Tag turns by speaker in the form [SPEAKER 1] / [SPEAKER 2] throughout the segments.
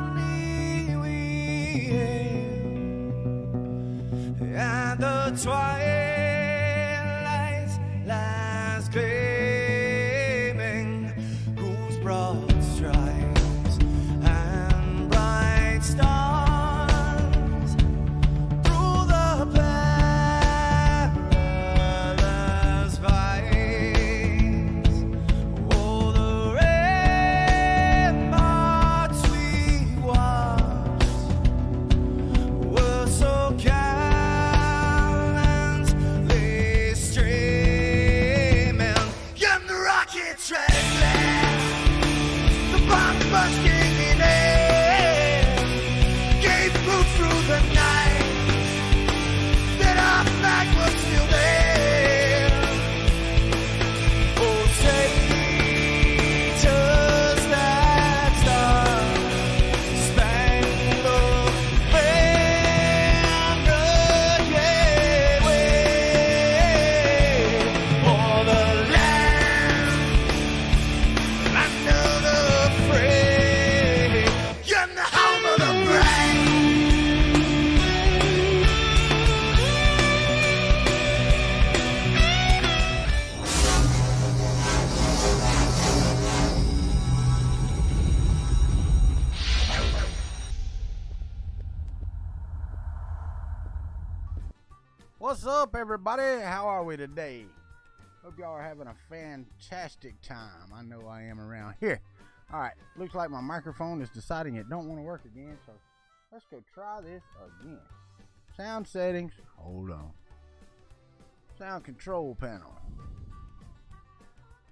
[SPEAKER 1] frowning wind, and the twilight's last gleaming, whose broad stripes and bright stars through the perilous fights. Oh, the ramparts we watched were so gallantly streaming, and the rockets red glare, the bombs bursting in air, gave proof through the night that our flag was still there. Oh, take us that star, spangled banner, yeah, wave for the land under the fray, and the home of the brave.
[SPEAKER 2] What's up, everybody? How are we today? Hope y'all are having a fantastic time. I know I am around here. All right, looks like my microphone is deciding it don't want to work again, so let's go try this again. Sound settings. Hold on. Sound control panel.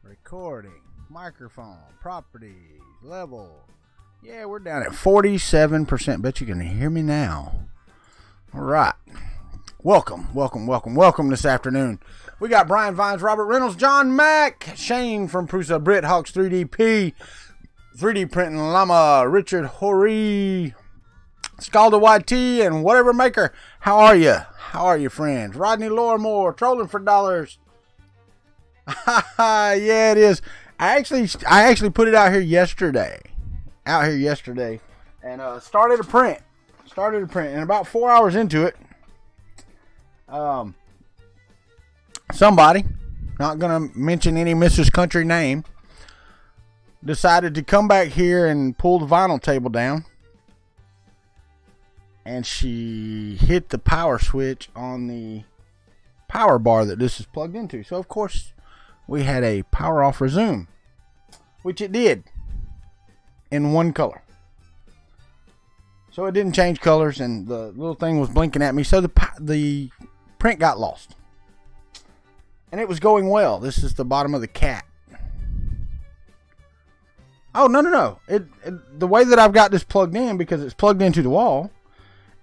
[SPEAKER 2] Recording. Microphone. Properties. Level. Yeah, we're down at 47%. Bet you can hear me now. All right. Welcome this afternoon. We got Brian Vines, Robert Reynolds, John Mack, Shane from Prusa, Britt Hawks 3DP, 3D Printing Llama, Richard Horry, Scalda YT, and whatever maker. How are you? How are you, friends? Rodney Lorimore, Trolling for Dollars. Yeah, it is. I actually put it out here yesterday. And started a print. And about 4 hours into it, somebody, not gonna mention any Mrs. Country name, decided to come back here and pull the vinyl table down, and she hit the power switch on the power bar that this is plugged into. So of course we had a power off resume, which it did in one color. So it didn't change colors, and the little thing was blinking at me, so the print got lost. And it was going well. This is the bottom of the cat. Oh, no. The way that I've got this plugged in, because it's plugged into the wall,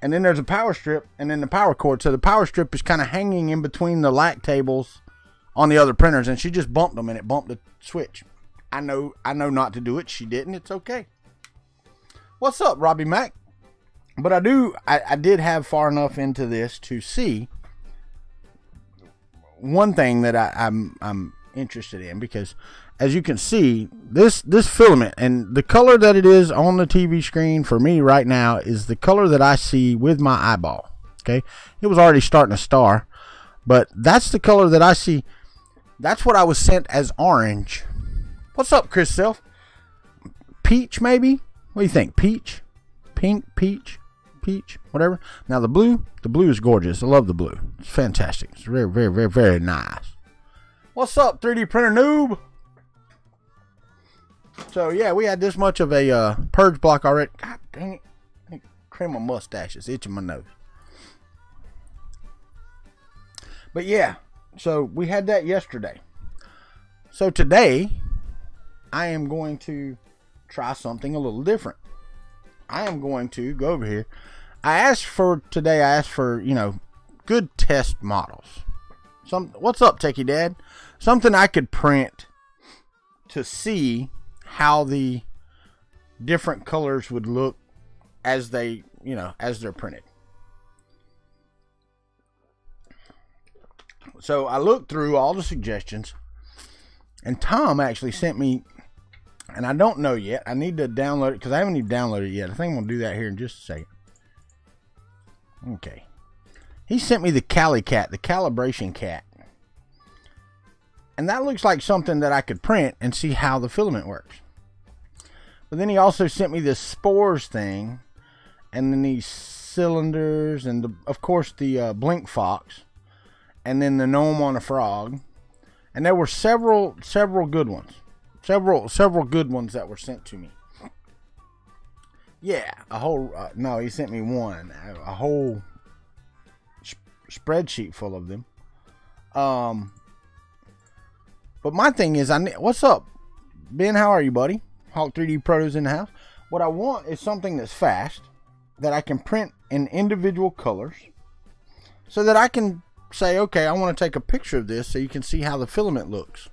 [SPEAKER 2] and then there's a power strip, and then the power cord. So the power strip is kind of hanging in between the lac tables on the other printers, and she just bumped them, and it bumped the switch. I know not to do it. She didn't. It's okay. What's up, Robbie Mack? But I did have far enough into this to see one thing that I'm interested in, because as you can see, this filament, and the color that it is on the TV screen for me right now is the color that I see with my eyeball. Okay, it was already starting to star, but that's the color that I see. That's what I was sent as orange. What's up, Chris Self? Peach, maybe? What do you think? Peach? Pink? Peach? Whatever. Now the blue is gorgeous. I love the blue. It's fantastic. It's very, very, very, very nice. What's up, 3D printer noob? So yeah, we had this much of a purge block already. God dang it. I need to trim my mustache. It's itching my nose. But yeah, so we had that yesterday. So today, I am going to try something a little different. I am going to go over here. I asked for, you know, good test models. What's up, Techie Dad? Something I could print to see how the different colors would look as they, you know, as they're printed. So I looked through all the suggestions, and Tom actually sent me And I don't know yet. I need to download it because I haven't even downloaded it yet. I think I'm going to do that here in just a second. Okay. He sent me the Cali Cat, the calibration cat. And that looks like something that I could print and see how the filament works. But then he also sent me this spores thing. And then these cylinders. And, of course, the blink fox. And then the gnome on a frog. And there were several good ones. Several good ones that were sent to me. Yeah, a whole no, he sent me one, a whole spreadsheet full of them. But my thing is, what's up, Ben? How are you, buddy? Hawk 3D Proto's in the house. What I want is something that's fast, that I can print in individual colors, so that I can say, okay, I want to take a picture of this so you can see how the filament looks.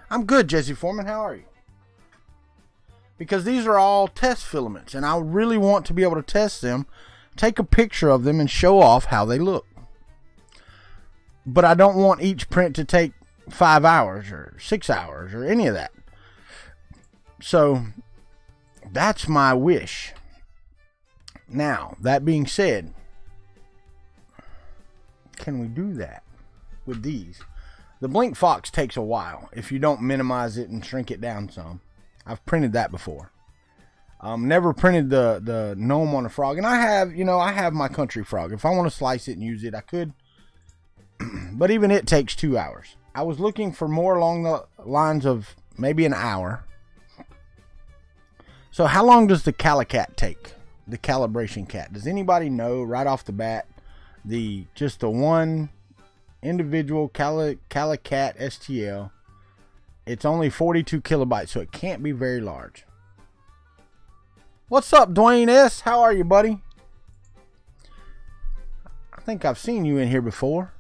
[SPEAKER 2] I'm good, Jesse Foreman. How are you? Because these are all test filaments, and I really want to be able to test them, take a picture of them, and show off how they look. But I don't want each print to take 5 hours or 6 hours or any of that. So that's my wish. Now, that being said, can we do that with these? The Blink Fox takes a while if you don't minimize it and shrink it down some. I've printed that before. Never printed the gnome on a frog. And I have, I have my country frog. If I want to slice it and use it, I could. But even it takes 2 hours. I was looking for more along the lines of maybe an hour. So how long does the Calicat take? The calibration cat. Does anybody know right off the bat just the one individual Calicat STL? It's only 42 kilobytes, so it can't be very large. What's up, Dwayne S? How are you, buddy? I think I've seen you in here before.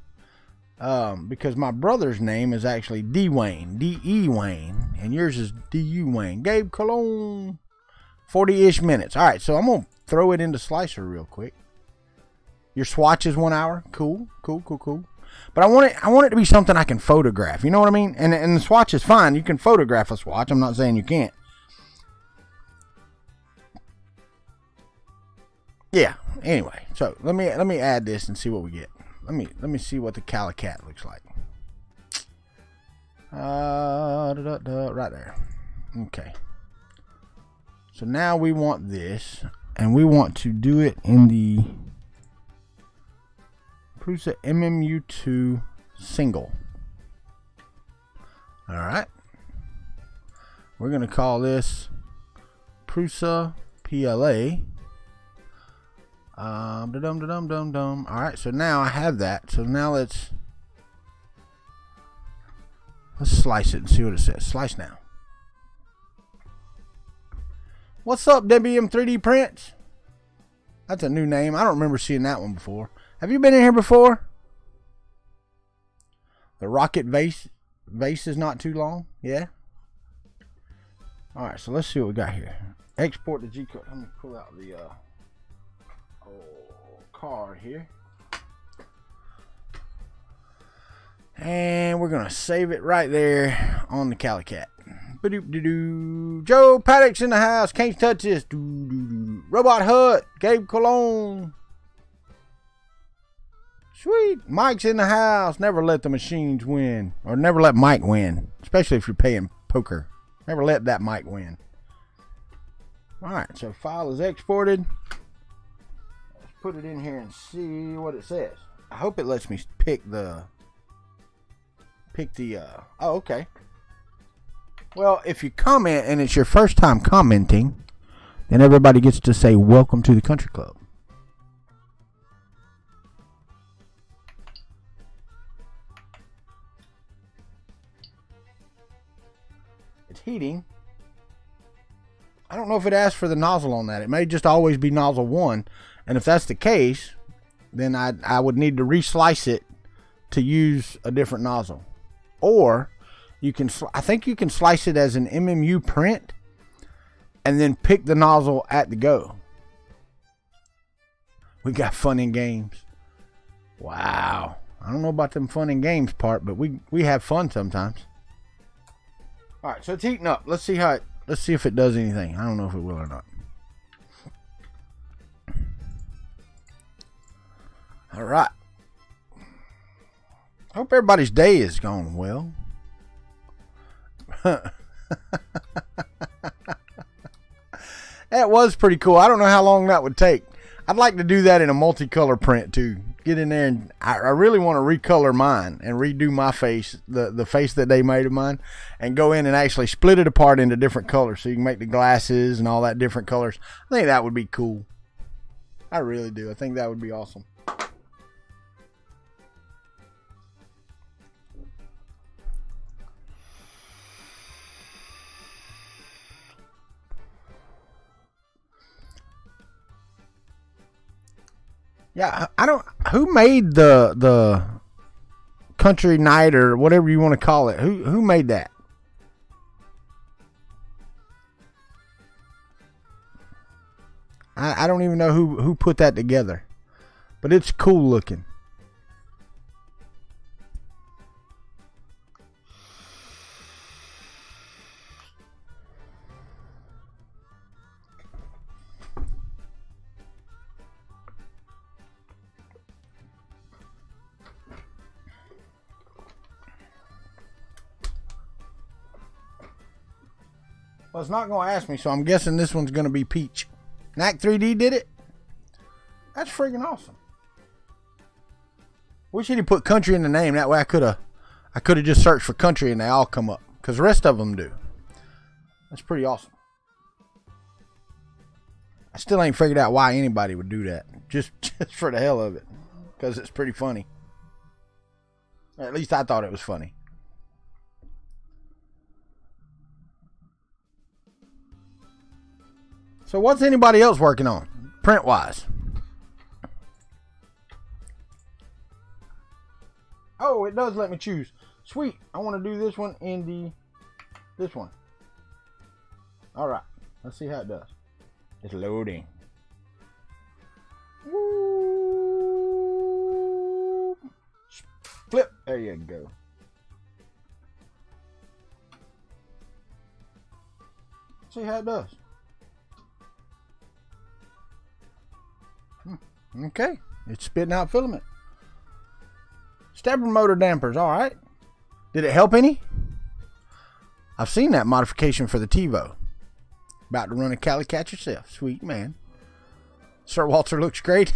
[SPEAKER 2] Because my brother's name is actually D Wayne, D-E Wayne, and yours is D-U Wayne. Gabe Cologne. 40-ish minutes. All right, so I'm going to throw it into Slicer real quick. Your swatch is 1 hour. Cool. But I want it to be something I can photograph. You know what I mean? And the swatch is fine. You can photograph a swatch. I'm not saying you can't. Yeah. Anyway, so let me add this and see what we get. Let me see what the Calicat looks like. Right there. Okay. So now we want this, and we want to do it in the Prusa MMU2 single. All right. We're going to call this Prusa PLA. All right, so now I have that. So now let's slice it and see what it says. Slice now. What's up, WM 3D Prints? That's a new name. I don't remember seeing that one before. Have you been in here before? The rocket vase is not too long. Yeah. All right, so let's see what we got here. Export the G code. Let me pull out the card here, and we're gonna save it right there on the Calicat. Joe Paddock's in the house. Can't touch this. Robot Hut. Gabe Cologne. Sweet. Mike's in the house. Never let the machines win, or never let Mike win, especially if you're paying poker. Never let that Mike win. All right, so file is exported. Let's put it in here and see what it says. I hope it lets me pick the oh, okay. Well, if you comment and it's your first time commenting, then everybody gets to say welcome to the Country Club. It's heating. I don't know if it asks for the nozzle on that. It may just always be nozzle 1. And if that's the case, then I would need to reslice it to use a different nozzle. Or you can, I think you can slice it as an MMU print and then pick the nozzle at the go. We got fun and games. Wow. I don't know about them fun and games part, but we have fun sometimes. All right, so it's heating up. Let's see how Let's see if it does anything. I don't know if it will or not. All right. Hope everybody's day is going well. That was pretty cool. I don't know how long that would take. I'd like to do that in a multicolor print too. Get in there, and I really want to recolor mine and redo my face, the face that they made of mine, and go in and actually split it apart into different colors so you can make the glasses and all that different colors. I think that would be cool. I really do. I think that would be awesome. Yeah, I don't. Who made the country night or whatever you want to call it? Who made that? I don't even know who put that together, but it's cool looking. Well, it's not going to ask me, so I'm guessing this one's going to be peach. Knack 3D did it? That's freaking awesome. Wish he'd put country in the name. That way I could have just searched for country and they all come up. Because the rest of them do. That's pretty awesome. I still ain't figured out why anybody would do that. Just for the hell of it. Because it's pretty funny. At least I thought it was funny. So what's anybody else working on, print-wise? Oh, it does let me choose. Sweet. I want to do this one in this one. All right. Let's see how it does. It's loading. Woo. Flip. There you go. See how it does. Okay, it's spitting out filament. Stepper motor dampers, all right. Did it help any? I've seen that modification for the TiVo. About to run a Cali Cat yourself. Sweet man. Sir Walter looks great.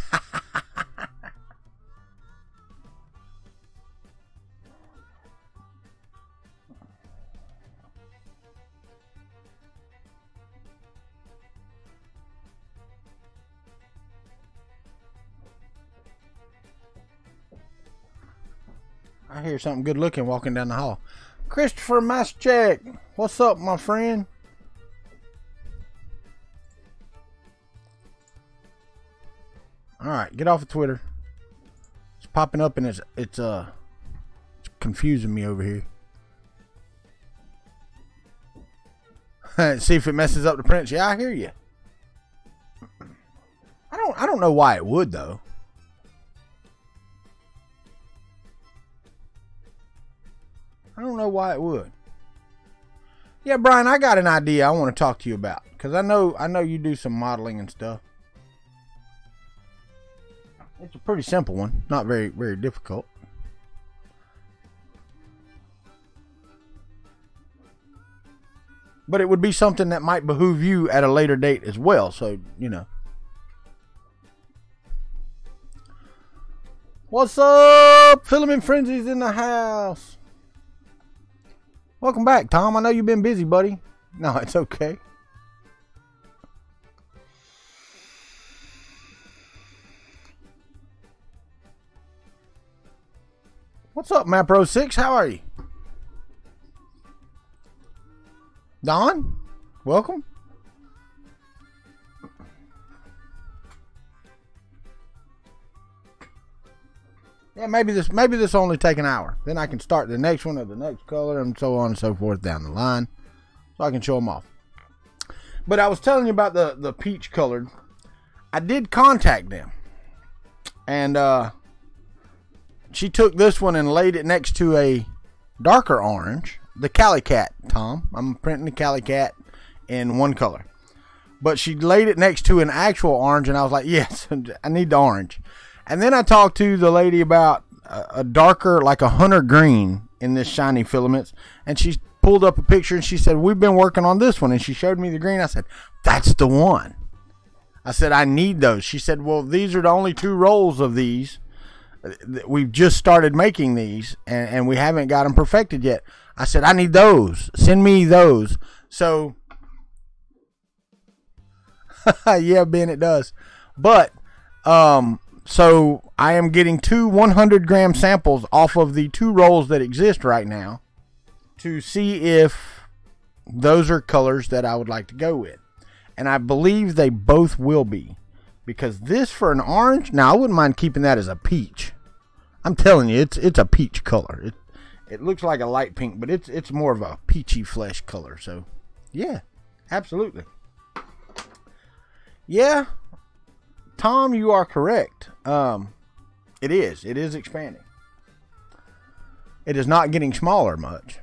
[SPEAKER 2] I hear something good looking walking down the hall. Christopher Maschek, what's up, my friend? All right, get off of Twitter. It's popping up and it's confusing me over here. See if it messes up the prints. Yeah, I hear you. I don't know why it would though. I don't know why it would. Yeah, Brian, I got an idea I want to talk to you about. Because I know you do some modeling and stuff. It's a pretty simple one. Not very, very difficult. But it would be something that might behoove you at a later date as well. So, you know. What's up? Filament Frenzy's in the house. Welcome back, Tom. I know you've been busy, buddy. No, it's okay. What's up, Mapro6? How are you? Don, welcome. Yeah, maybe this only take an hour. Then I can start the next one or the next color and so on and so forth down the line. So I can show them off. But I was telling you about the peach colored. I did contact them. And she took this one and laid it next to a darker orange. The Cali Cat, Tom. I'm printing the Cali Cat in one color. But she laid it next to an actual orange, and I was like, yes, I need the orange. And then I talked to the lady about a darker, like a hunter green in this shiny filaments, and she pulled up a picture, and she said, we've been working on this one, and she showed me the green. I said, that's the one. I said, I need those. She said, well, these are the only 2 rolls of these. We've just started making these, and we haven't got them perfected yet. I said, I need those. Send me those. So, yeah, Ben, it does. But, so I am getting 2 100-gram samples off of the 2 rolls that exist right now to see if those are colors that I would like to go with. And I believe they both will be. Because this for an orange, now I wouldn't mind keeping that as a peach. I'm telling you, it's a peach color. It looks like a light pink, but it's more of a peachy flesh color. So, yeah, absolutely. Yeah, Tom, you are correct. It is expanding. It is not getting smaller much.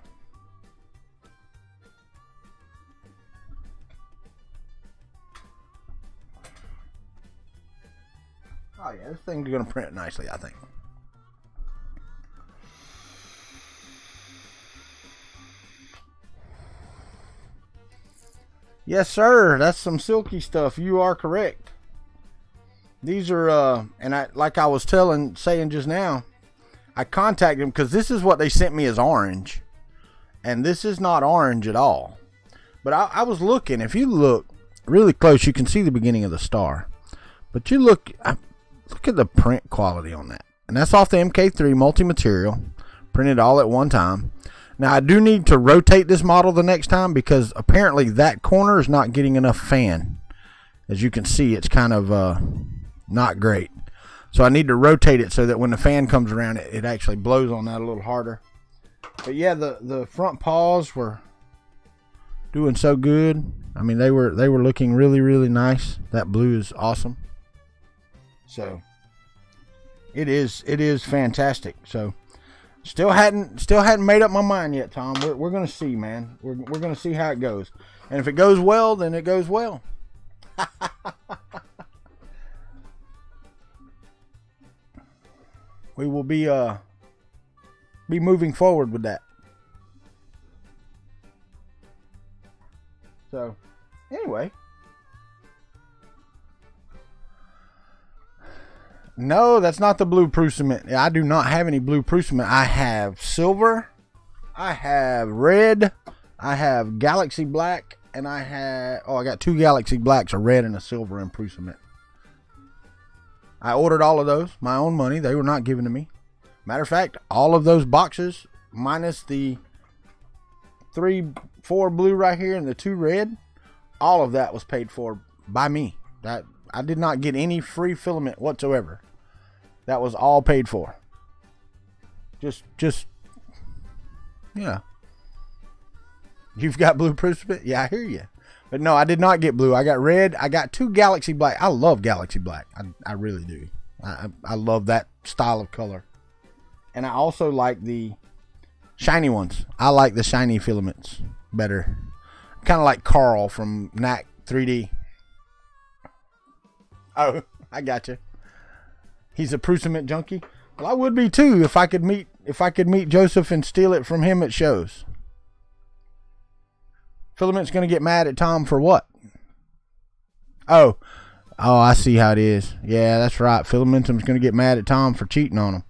[SPEAKER 2] Oh yeah, this thing's gonna print nicely, I think. Yes, sir. That's some silky stuff. You are correct. These are, and like I was saying just now, I contacted them because this is what they sent me as orange, and this is not orange at all. But I was looking. If you look really close, you can see the beginning of the star. But you look at the print quality on that, and that's off the MK3 multi-material, printed all at one time. Now, I do need to rotate this model the next time because apparently that corner is not getting enough fan. As you can see, it's kind of not great. So I need to rotate it so that when the fan comes around, it actually blows on that a little harder. But yeah, the front paws were doing so good. I mean, they were looking really, really nice. That blue is awesome. So it is fantastic. So Still hadn't made up my mind yet, Tom. We're gonna see, man. We're gonna see how it goes, and if it goes well, then it goes well. We will be moving forward with that. So, anyway. No, that's not the blue proof cement. I do not have any blue proof cement. I have silver, I have red, I have galaxy black, and I got 2 galaxy blacks, a red and a silver in proof cement. I ordered all of those, my own money. They were not given to me. Matter of fact, all of those boxes, minus the 4 blue right here and the 2 red, all of that was paid for by me. I did not get any free filament whatsoever. That was all paid for. Just yeah. You've got blue proof cement? Yeah, I hear you. But no, I did not get blue. I got red. I got 2 galaxy black. I love galaxy black. I really do. I love that style of color. And I also like the shiny ones. I like the shiny filaments better. Kind of like Carl from NAC 3D. Oh, I got you. He's a proof cement junkie. Well, I would be too if I could meet Joseph and steal it from him at shows. Filament's gonna get mad at Tom for what? Oh, I see how it is. Yeah, that's right. Filamentum's gonna get mad at Tom for cheating on him.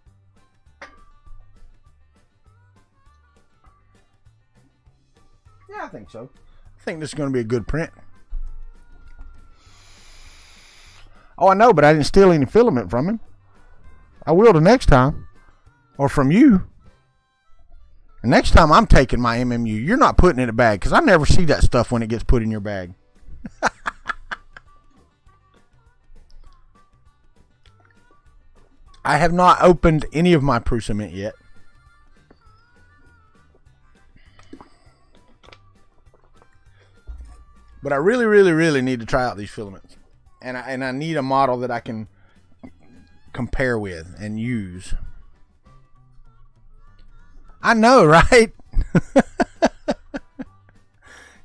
[SPEAKER 2] Yeah, I think so. I think this is gonna be a good print. Oh, I know, but I didn't steal any filament from him. I will the next time. Or from you. And next time I'm taking my MMU, you're not putting it in a bag, because I never see that stuff when it gets put in your bag. I have not opened any of my proof cement yet. But I really, really, really need to try out these filaments. And I need a model that I can compare with and use. I know, right?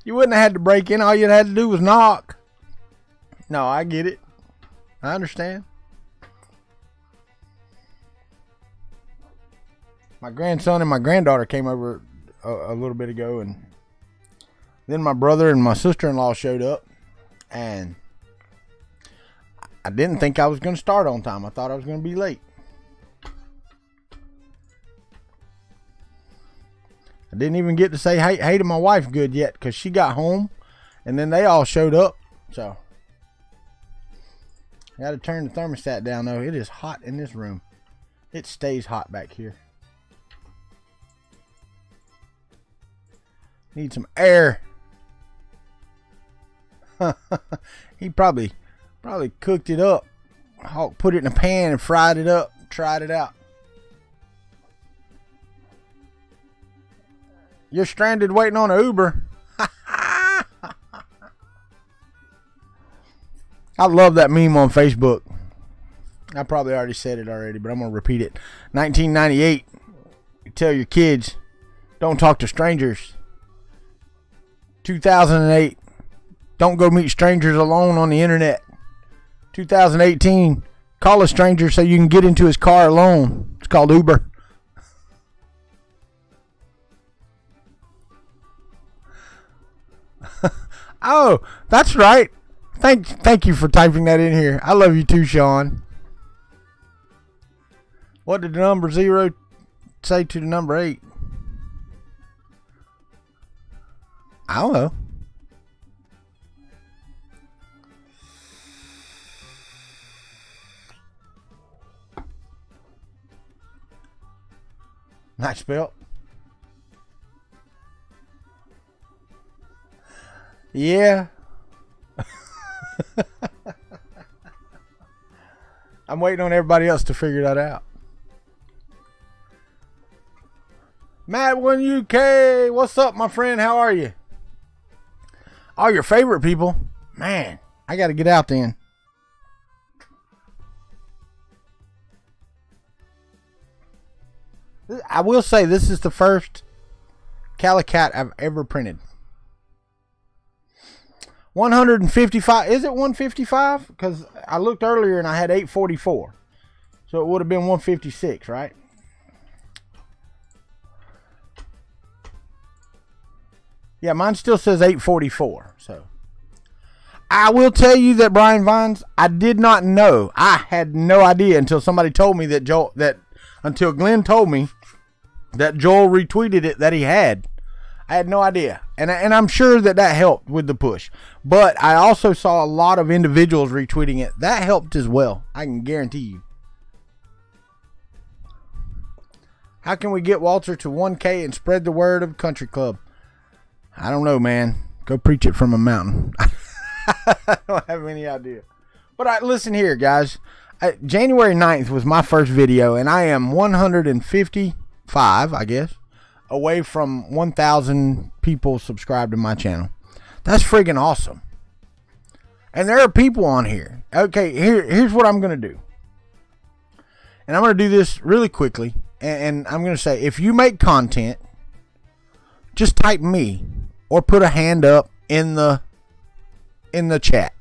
[SPEAKER 2] You wouldn't have had to break in. All you'd had to do was knock. No, I get it. I understand. My grandson and my granddaughter came over a little bit ago, and then my brother and my sister-in-law showed up, and I didn't think I was going to start on time. I thought I was going to be late. I didn't even get to say hey to my wife good yet, because she got home, and then they all showed up. So I got to turn the thermostat down, though. It is hot in this room. It stays hot back here. Need some air. He probably cooked it up. Hawk put it in a pan and fried it up. Tried it out. You're stranded waiting on an Uber. I love that meme on Facebook. I probably already said it already, but I'm going to repeat it. 1998. You tell your kids, don't talk to strangers. 2008. Don't go meet strangers alone on the internet. 2018. Call a stranger so you can get into his car alone. It's called Uber. Oh, that's right. Thank you for typing that in here. I love you too, Sean. What did the number 0 say to the number 8? I don't know. Nice spell. Yeah. I'm waiting on everybody else to figure that out. Matt1 UK, what's up, my friend? How are you? All your favorite people. Man, I got to get out then. I will say this is the first Calicat I've ever printed. 155. Is it 155? Because I looked earlier and I had 844. So it would have been 156, right? Yeah, mine still says 844. So I will tell you that Brian Vines, I did not know. I had no idea until somebody told me that until Glenn told me that Joel retweeted it that he had. I had no idea. And I'm sure that helped with the push. But I also saw a lot of individuals retweeting it. That helped as well. I can guarantee you. How can we get Walter to 1K and spread the word of Kuntry Klub? I don't know, man. Go preach it from a mountain. I don't have any idea. But listen here, guys. January 9th was my first video, and I am 155, I guess, away from 1,000 people subscribed to my channel. That's friggin' awesome. And there are people on here. Okay, here's what I'm going to do. And I'm going to do this really quickly. And I'm going to say, if you make content, just type me or put a hand up in the chat.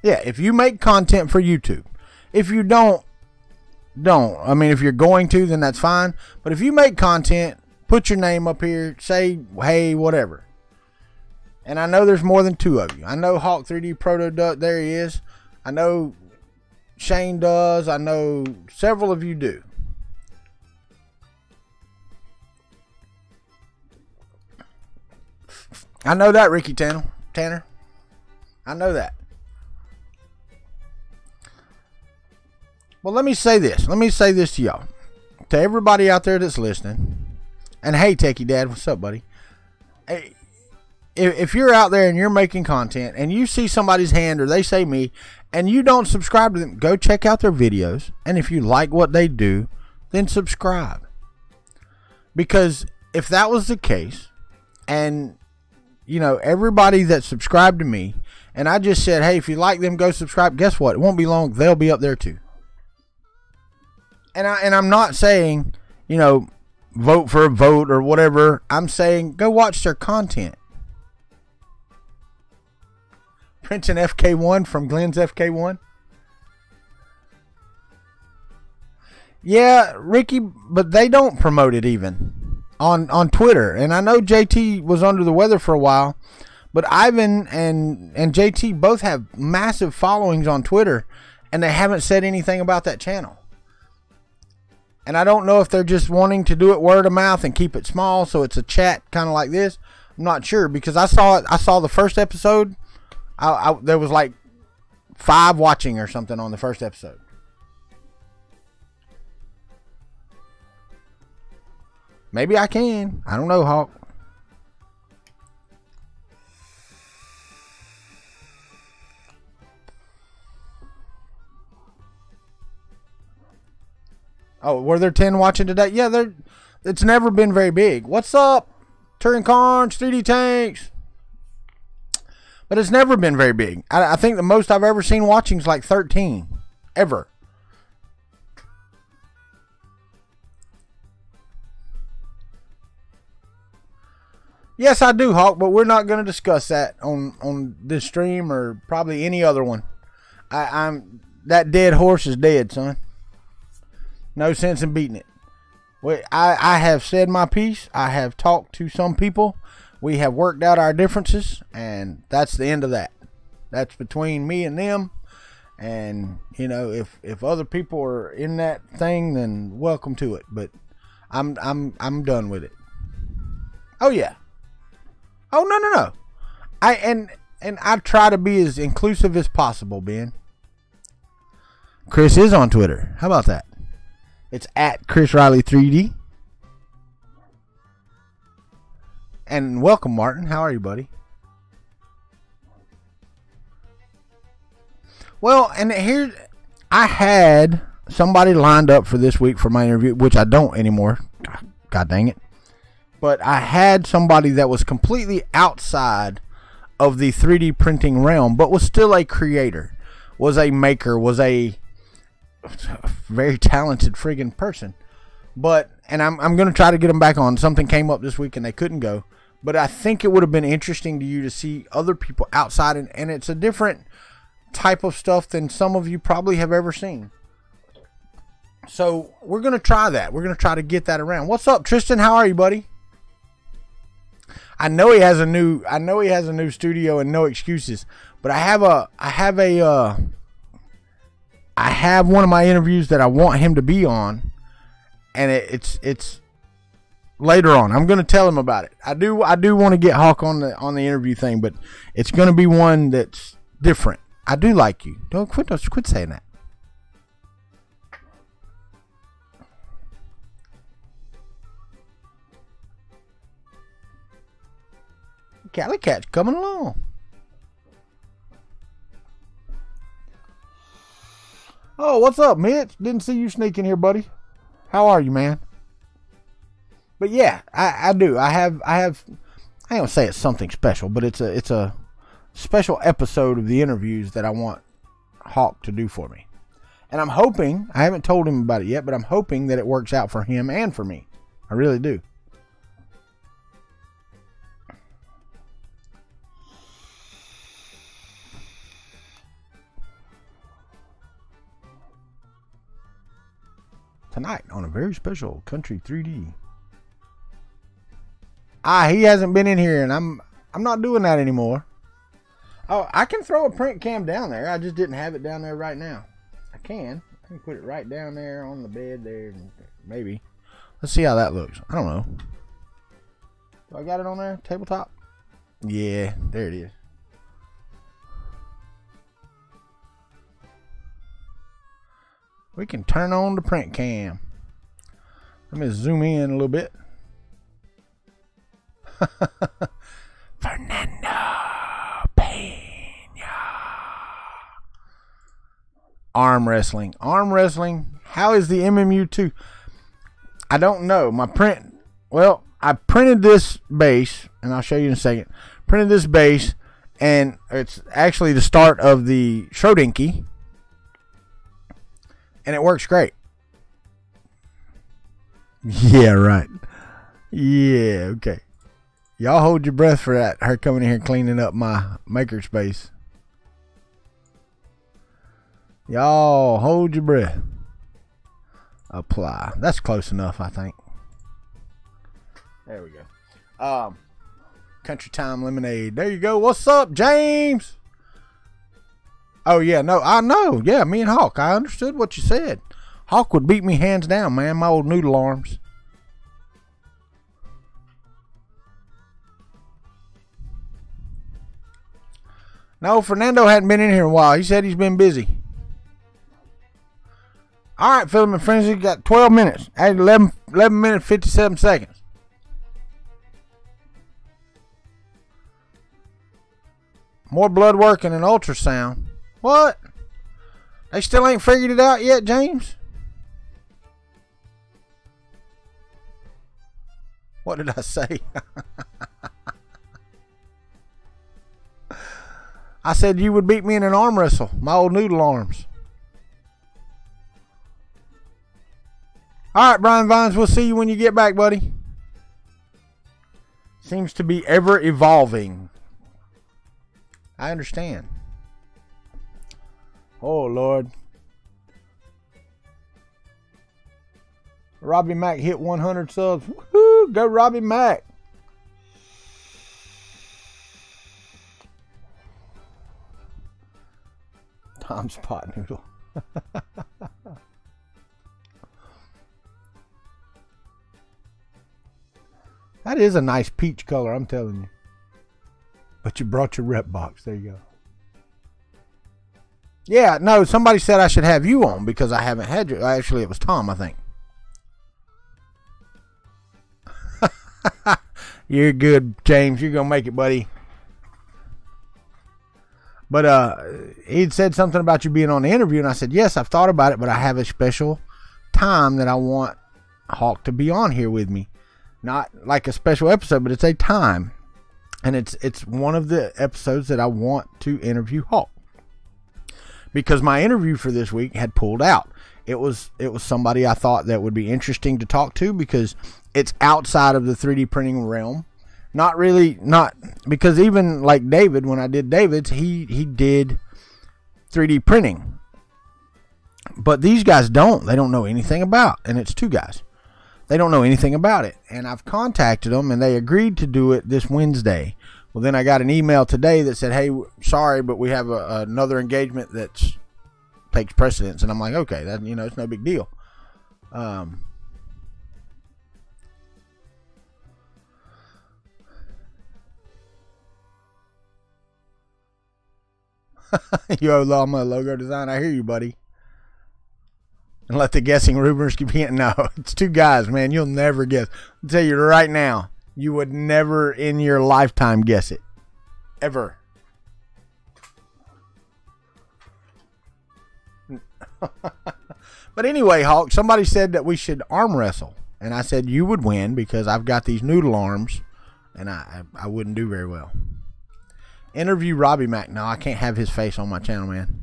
[SPEAKER 2] Yeah, if you make content for YouTube. If you don't. I mean, if you're going to, then that's fine. But if you make content, put your name up here, say, hey, whatever. And I know there's more than 2 of you. I know Hawk 3D Proto Duck, there he is. I know Shane does. I know several of you do. I know that, Ricky Tanner. I know that. Well, let me say this. Let me say this to y'all. To everybody out there that's listening. And hey, Techie Dad, what's up, buddy? Hey, if you're out there and you're making content and you see somebody's hand or they say me and you don't subscribe to them, go check out their videos. And if you like what they do, then subscribe. Because if that was the case and, you know, everybody that subscribed to me and I just said, hey, if you like them, go subscribe. Guess what? It won't be long. They'll be up there too. And I'm not saying, you know, vote for a vote or whatever. I'm saying go watch their content. Printing FK1 from Glenn's FK1. Yeah, Ricky, but they don't promote it even on Twitter. And I know JT was under the weather for a while, but Ivan and JT both have massive followings on Twitter, and they haven't said anything about that channel. And I don't know if they're just wanting to do it word of mouth and keep it small, so it's a chat kind of like this. I'm not sure, because I saw the first episode. There was like 5 watching or something on the first episode. Maybe I can. I don't know, Hawk. Oh, were there 10 watching today? Yeah, it's never been very big. What's up? Turin Carnes, 3D Tanks. But it's never been very big. I think the most I've ever seen watching is like 13. Ever. Yes, I do, Hawk, but we're not going to discuss that on this stream or probably any other one. That dead horse is dead, son. No sense in beating it. I have said my piece. I have talked to some people. We have worked out our differences, and that's the end of that. That's between me and them. And, you know, if other people are in that thing, then welcome to it. But I'm done with it. Oh yeah. Oh no. I try to be as inclusive as possible, Ben. Chris is on Twitter. How about that? It's at Chris Riley 3D. And welcome, Martin. How are you, buddy? Well, and here I had somebody lined up for this week for my interview, which I don't anymore. God dang it. But I had somebody that was completely outside of the 3D printing realm, but was still a creator, was a maker, was a very talented friggin' person. But, and I'm going to try to get them back on. Something came up this week and they couldn't go. But I think it would have been interesting to you to see other people outside, and it's a different type of stuff than some of you probably have ever seen. So we're going to try that. We're going to try to get that around. What's up, Tristan? How are you, buddy? I know he has a new studio and no excuses, but I have one of my interviews that I want him to be on, and it's later on. I'm going to tell him about it. I do want to get Hawk on the interview thing, but it's going to be one that's different. I do like you. Don't quit saying that. Cali Cat's coming along. Oh, what's up, Mitch? Didn't see you sneak in here, buddy. How are you, man? But yeah, I do. I have. I don't say it's something special, but it's a special episode of the interviews that I want Hawk to do for me. And I'm hoping, I haven't told him about it yet, but I'm hoping that it works out for him and for me. I really do. Tonight on a very special Kuntry 3D. He hasn't been in here, and I'm not doing that anymore. Oh, I can throw a print cam down there. I just didn't have it down there right now. I can put it right down there on the bed there, maybe. Let's see how that looks. I don't know. Do I got it on there? Tabletop? Yeah, there it is. We can turn on the print cam. Let me zoom in a little bit. Fernando Pena. Arm wrestling. Arm wrestling. How is the MMU2? I don't know. My print. Well, I printed this base, and I'll show you in a second. Printed this base, and it's actually the start of the Schrodinkey. And it works great. Yeah, right. Yeah, okay. Y'all hold your breath for that. Her coming in here cleaning up my makerspace. Y'all hold your breath. Apply. That's close enough, I think. There we go. Country Time Lemonade. There you go. What's up, James? Oh, yeah. No, I know. Yeah, me and Hawk. I understood what you said. Hawk would beat me hands down, man. My old noodle arms. No, Fernando hadn't been in here in a while. He said he's been busy. All right, Filament Frenzy, got 12 minutes. Added 11 minutes, 57 seconds. More blood work and an ultrasound. What? They still ain't figured it out yet, James? What did I say? I said you would beat me in an arm wrestle. My old noodle arms. All right, Brian Vines, we'll see you when you get back, buddy. Seems to be ever evolving. I understand. Oh, Lord. Robbie Mack hit 100 subs. Woo-hoo, go Robbie Mack. Tom's pot noodle. That is a nice peach color, I'm telling you. But you brought your rep box. There you go. Yeah, no, somebody said I should have you on because I haven't had you. Actually, it was Tom, I think. You're good, James. You're going to make it, buddy. But he'd said something about you being on the interview, and I said, yes, I've thought about it, but I have a special time that I want Hawk to be on here with me. Not like a special episode, but it's a time. And it's one of the episodes that I want to interview Hawk. Because my interview for this week had pulled out. It was somebody I thought that would be interesting to talk to because it's outside of the 3D printing realm. Not because even like David, when I did David's, he did 3D printing. But these guys don't. They don't know anything about, and it's two guys. They don't know anything about it. And I've contacted them, and they agreed to do it this Wednesday. Well, then I got an email today that said, hey, sorry, but we have another engagement that takes precedence. And I'm like, okay, that, it's no big deal. Yo, Llama logo design. I hear you, buddy. And let the guessing rumors keep in. No, it's two guys, man. You'll never guess. I'll tell you right now, you would never in your lifetime guess it. Ever. But anyway, Hawk, somebody said that we should arm wrestle. And I said you would win because I've got these noodle arms and I wouldn't do very well. Interview Robbie Mack. No, I can't have his face on my channel, man.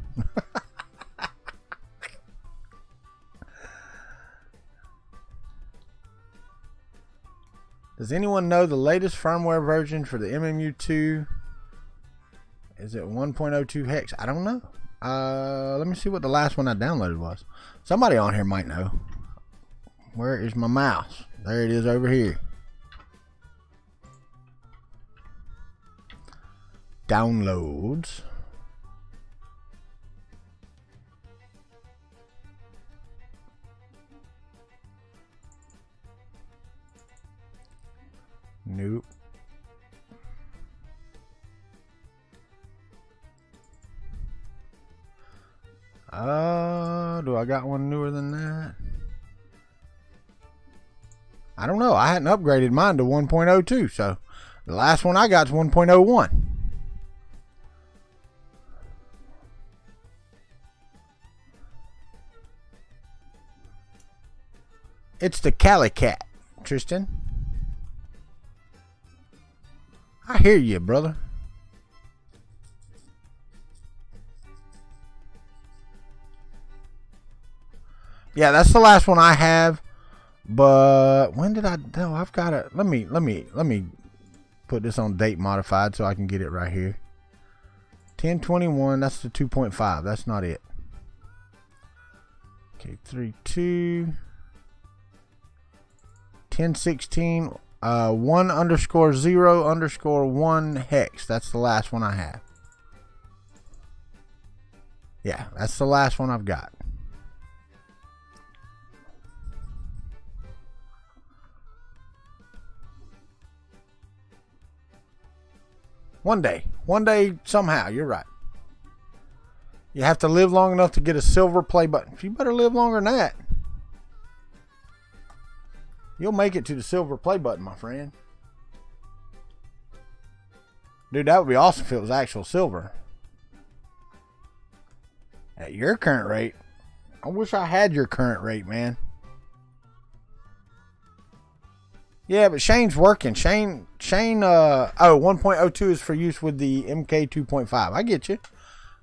[SPEAKER 2] Does anyone know the latest firmware version for the MMU2? Is it 1.02 hex? I don't know. Let me see what the last one I downloaded was. Somebody on here might know. Where is my mouse? There it is over here. Downloads. Nope. Do I got one newer than that? I don't know. I hadn't upgraded mine to 1.02, so the last one I got is 1.01. It's the Cali Cat, Tristan. I hear you, brother. Yeah, that's the last one I have. But when did I? No, I've got it. Let me put this on date modified so I can get it right here. 10/21. That's the 2.5. That's not it. Okay, 3.2. 10/16. 1_0_1 hex. That's the last one I have. Yeah, that's the last one I've got. One day somehow, you're right. You have to live long enough to get a silver play button. You better live longer than that. You'll make it to the silver play button, my friend. Dude, that would be awesome if it was actual silver. At your current rate, I wish I had your current rate, man. Yeah, but Shane's working. Shane, 1.02 is for use with the MK 2.5. I get you.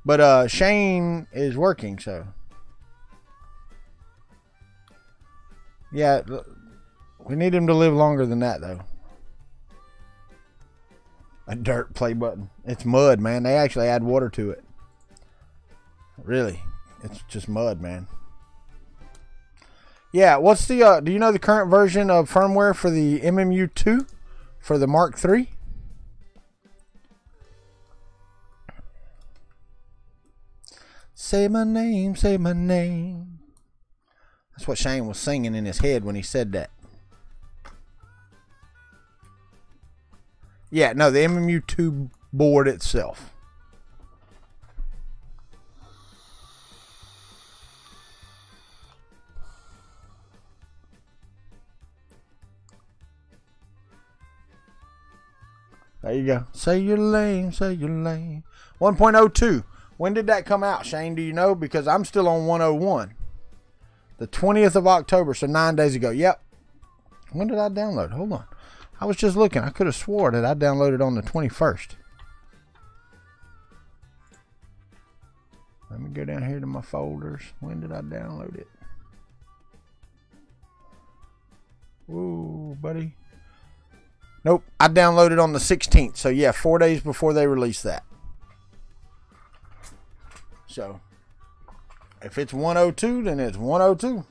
[SPEAKER 2] But Shane is working, so. Yeah, we need him to live longer than that, though. A dirt play button. It's mud, man. They actually add water to it. Really. It's just mud, man. Yeah, what's the, do you know the current version of firmware for the MMU2 for the Mark III? Say my name, say my name. That's what Shane was singing in his head when he said that. Yeah, no, the MMU2 board itself. There you go. Say you're lame, say you're lame. 1.02. When did that come out, Shane? Do you know? Because I'm still on 101. The 20th of October, so 9 days ago. Yep. When did I download? Hold on. I was just looking. I could have swore that I downloaded on the 21st. Let me go down here to my folders. When did I download it? Ooh, buddy. Nope, I downloaded on the 16th. So, yeah, 4 days before they released that. So, if it's 102, then it's 102.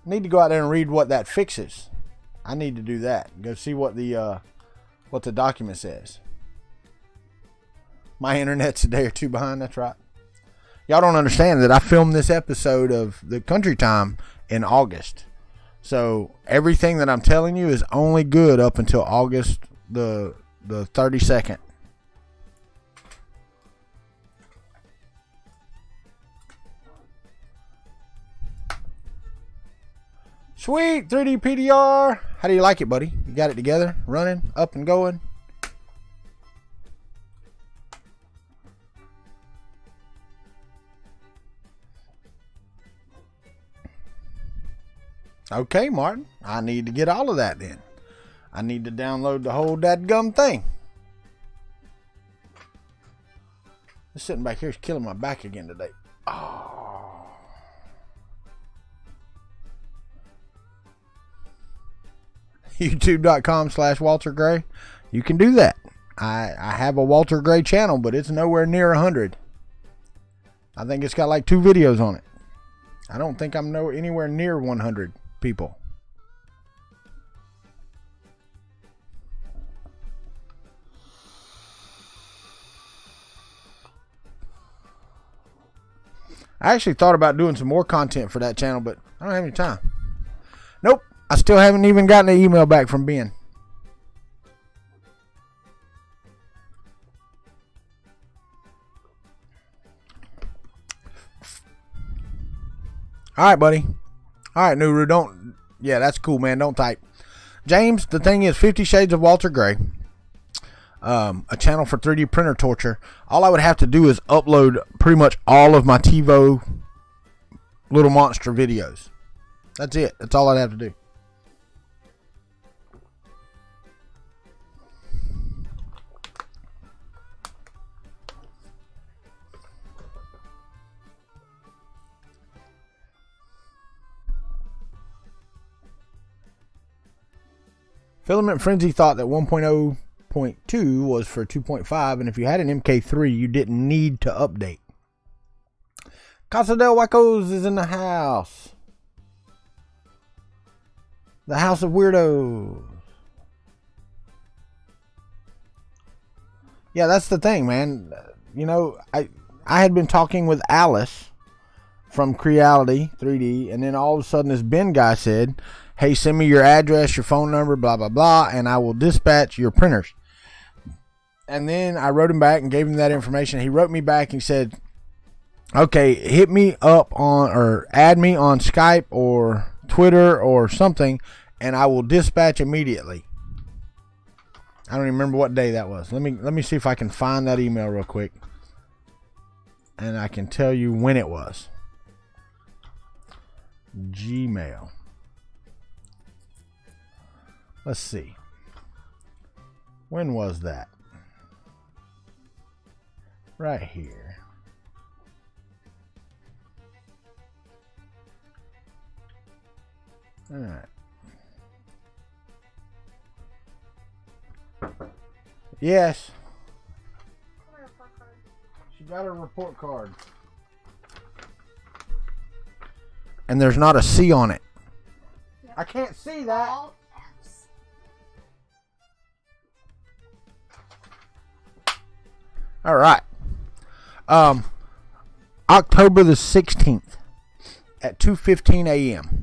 [SPEAKER 2] Need to go out there and read what that fixes. I need to do that. Go see what the document says. My internet's a day or two behind. That's right. Y'all don't understand that I filmed this episode of the Country Time in August. So everything that I'm telling you is only good up until August the 32nd. Sweet 3D PDR. How do you like it, buddy? You got it together, running, up and going. Okay, Martin. I need to get all of that then. I need to download the whole dadgum thing. This sitting back here is killing my back again today. Oh. YouTube.com/Walter Gray. You can do that. I have a Walter Gray channel, but it's nowhere near 100. I think it's got like 2 videos on it. I don't think I'm anywhere near 100 people. I actually thought about doing some more content for that channel, but I don't have any time. Nope. I still haven't even gotten an email back from Ben. All right, buddy. All right, Nuru, don't. Yeah, that's cool, man. Don't type. James, the thing is 50 Shades of Walter Gray. A channel for 3D printer torture. All I would have to do is upload pretty much all of my TiVo Little Monster videos. That's it. That's all I'd have to do. Filament Frenzy thought that 1.0.2 was for 2.5, and if you had an MK3, you didn't need to update. Casa del Wacos is in the house. The House of Weirdos. Yeah, that's the thing, man. You know, I had been talking with Alice from Creality 3D, and then all of a sudden this Ben guy said, hey, send me your address, your phone number, blah, blah, blah, and I will dispatch your printers. And then I wrote him back and gave him that information. He wrote me back and said, okay, hit me up on, or add me on Skype or Twitter or something, and I will dispatch immediately. I don't even remember what day that was. Let me see if I can find that email real quick, and I can tell you when it was. Gmail. Let's see. When was that? Right here. All right. Yes. She got her report card. And there's not a C on it. Yep. I can't see that. All F's. All right. October the 16th at 2:15 a.m.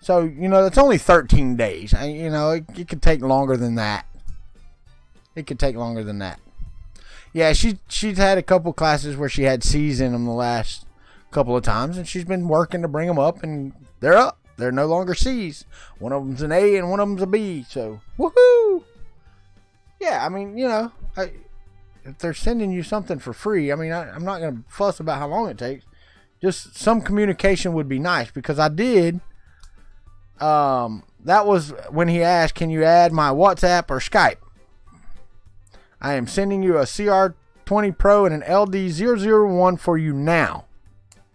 [SPEAKER 2] So, you know, that's only 13 days. You know, it could take longer than that. It could take longer than that. Yeah, she's had a couple classes where she had C's in them the last couple of times, and she's been working to bring them up, and they're up. They're no longer C's. One of them's an A and one of them's a B. So, woohoo! Yeah, I mean, you know, if they're sending you something for free, I mean, I'm not going to fuss about how long it takes. Just some communication would be nice, because I did. That was when he asked, can you add my WhatsApp or Skype? I am sending you a CR20 Pro and an LD001 for you now,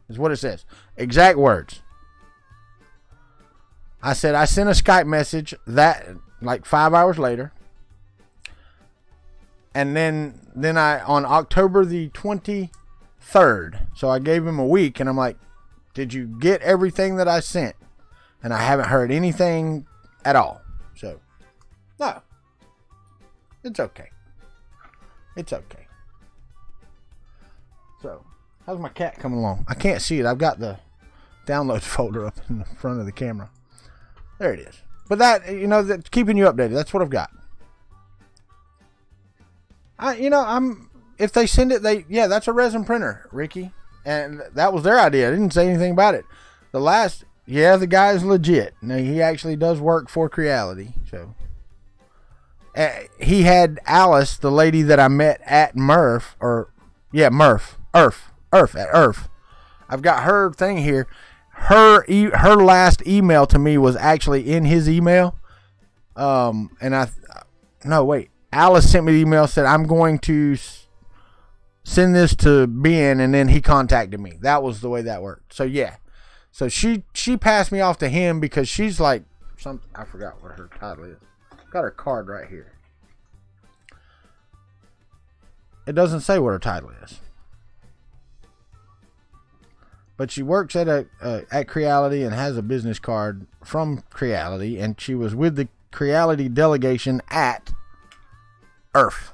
[SPEAKER 2] is what it says. Exact words. I said I sent a Skype message that like 5 hours later. And then I, on October the 23rd, so I gave him a week, and I'm like, did you get everything that I sent? And I haven't heard anything at all. So, no. It's okay. It's okay. So, how's my cat coming along? I can't see it. I've got the downloads folder up in the front of the camera. There it is. But that, you know, that's keeping you updated. That's what I've got. If they send it, yeah, that's a resin printer, Ricky. And that was their idea. I didn't say anything about it. The guy is legit. Now, he actually does work for Creality. So, he had Alice, the lady that I met at Earth. I've got her thing here. Her last email to me was actually in his email. Alice sent me the email, said, I'm going to send this to Ben, and then he contacted me. That was the way that worked. So, yeah. So, she passed me off to him because she's like, I forgot what her title is. Got her card right here. It doesn't say what her title is. But she works at Creality and has a business card from Creality, and she was with the Creality delegation at Earth.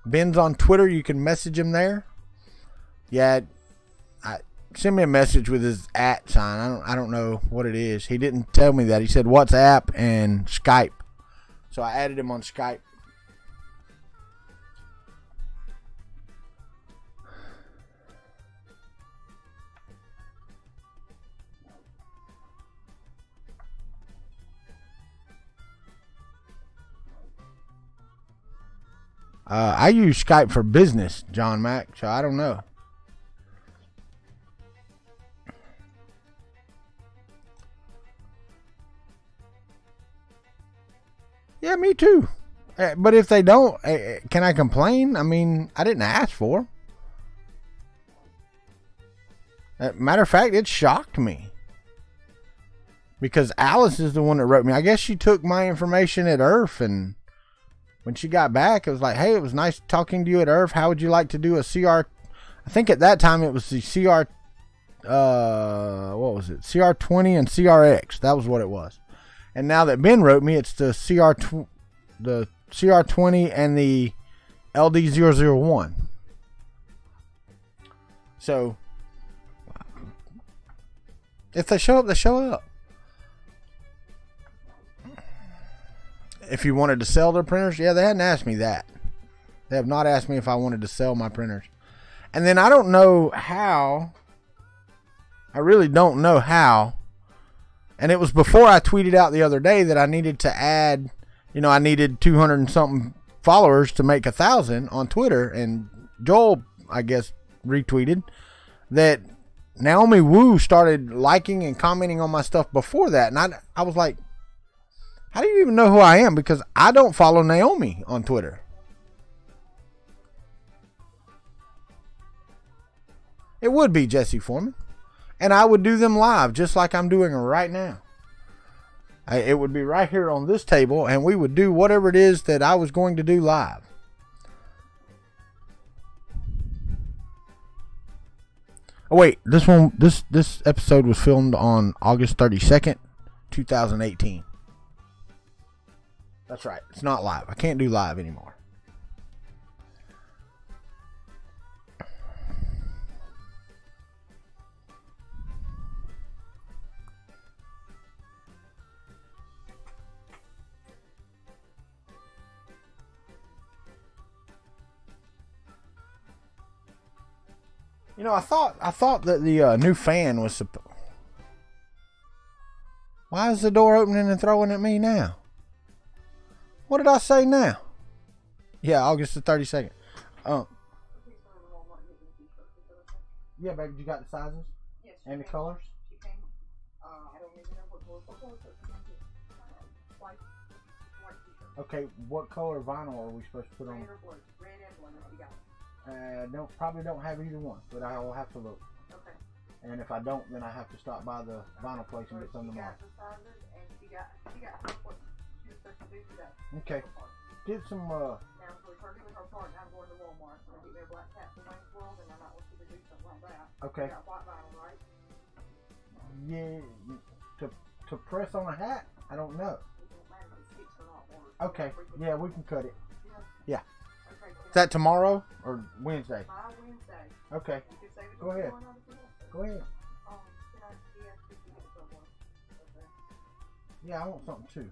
[SPEAKER 2] Ben's on Twitter. You can message him there. Yeah, send me a message with his @ sign. I don't know what it is. He didn't tell me that. He said WhatsApp and Skype. So I added him on Skype. I use Skype for business, John Mack, so I don't know. Yeah, me too. But if they don't, can I complain? I mean, I didn't ask for them. Matter of fact, it shocked me. because Alice is the one that wrote me. I guess she took my information at IRF, and when she got back, it was like, hey, it was nice talking to you at IRF. How would you like to do a CR? I think at that time it was the CR, what was it? CR20 and CRX. That was what it was. And now that Ben wrote me, it's the CR20 and the LD001. So if they show up, they show up. If you wanted to sell their printers, yeah, they hadn't asked me that. They have not asked me if I wanted to sell my printers. And then I don't know how. I really don't know how. And it was before I tweeted out the other day that I needed to add, I needed 200 and something followers to make 1,000 on Twitter. And Joel, I guess, retweeted that Naomi Wu started liking and commenting on my stuff before that. And I was like, how do you even know who I am? Because I don't follow Naomi on Twitter. It would be Jesse Foreman. And I would do them live just like I'm doing right now. It would be right here on this table, and we would do whatever it is that I was going to do live. Oh wait, this episode was filmed on August 32nd, 2018. That's right. It's not live. I can't do live anymore. I thought that the new fan was Why is the door opening and throwing at me now? What did I say now? Yeah, August the 32nd. Yeah, baby, you got the sizes? Yes. And the colors? She came. I don't even know what color. Okay, what color vinyl are we supposed to put on? Red or blue? Red and blue, if you got it. Probably don't have either one, but I will have to look. Okay. And if I don't, then I have to stop by the vinyl place and get some tomorrow. She got what she was supposed to do today. Okay. Get some. Now, so we're working with our partner. I'm going to Walmart. I'm going to get their black cats in Wayne's World, and I might want you to do something like that. Okay. You got white vinyl, right? Yeah. To press on a hat? I don't know. Okay. Yeah, we can cut it. Yeah. Is that tomorrow or Wednesday? Wednesday. Okay. Go ahead. Go ahead. Yeah, I want something too.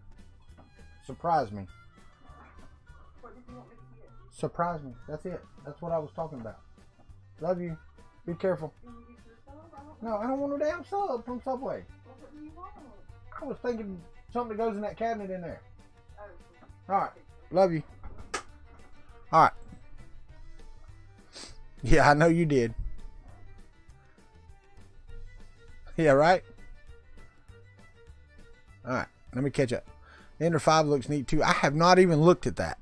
[SPEAKER 2] Surprise me. Surprise me. That's it. That's what I was talking about. Love you. Be careful. No, I don't want no damn sub from Subway. I was thinking something that goes in that cabinet in there. Alright. Love you. Alright. Yeah, I know you did. Yeah, right? Alright. Let me catch up. Ender 5 looks neat too. I have not even looked at that.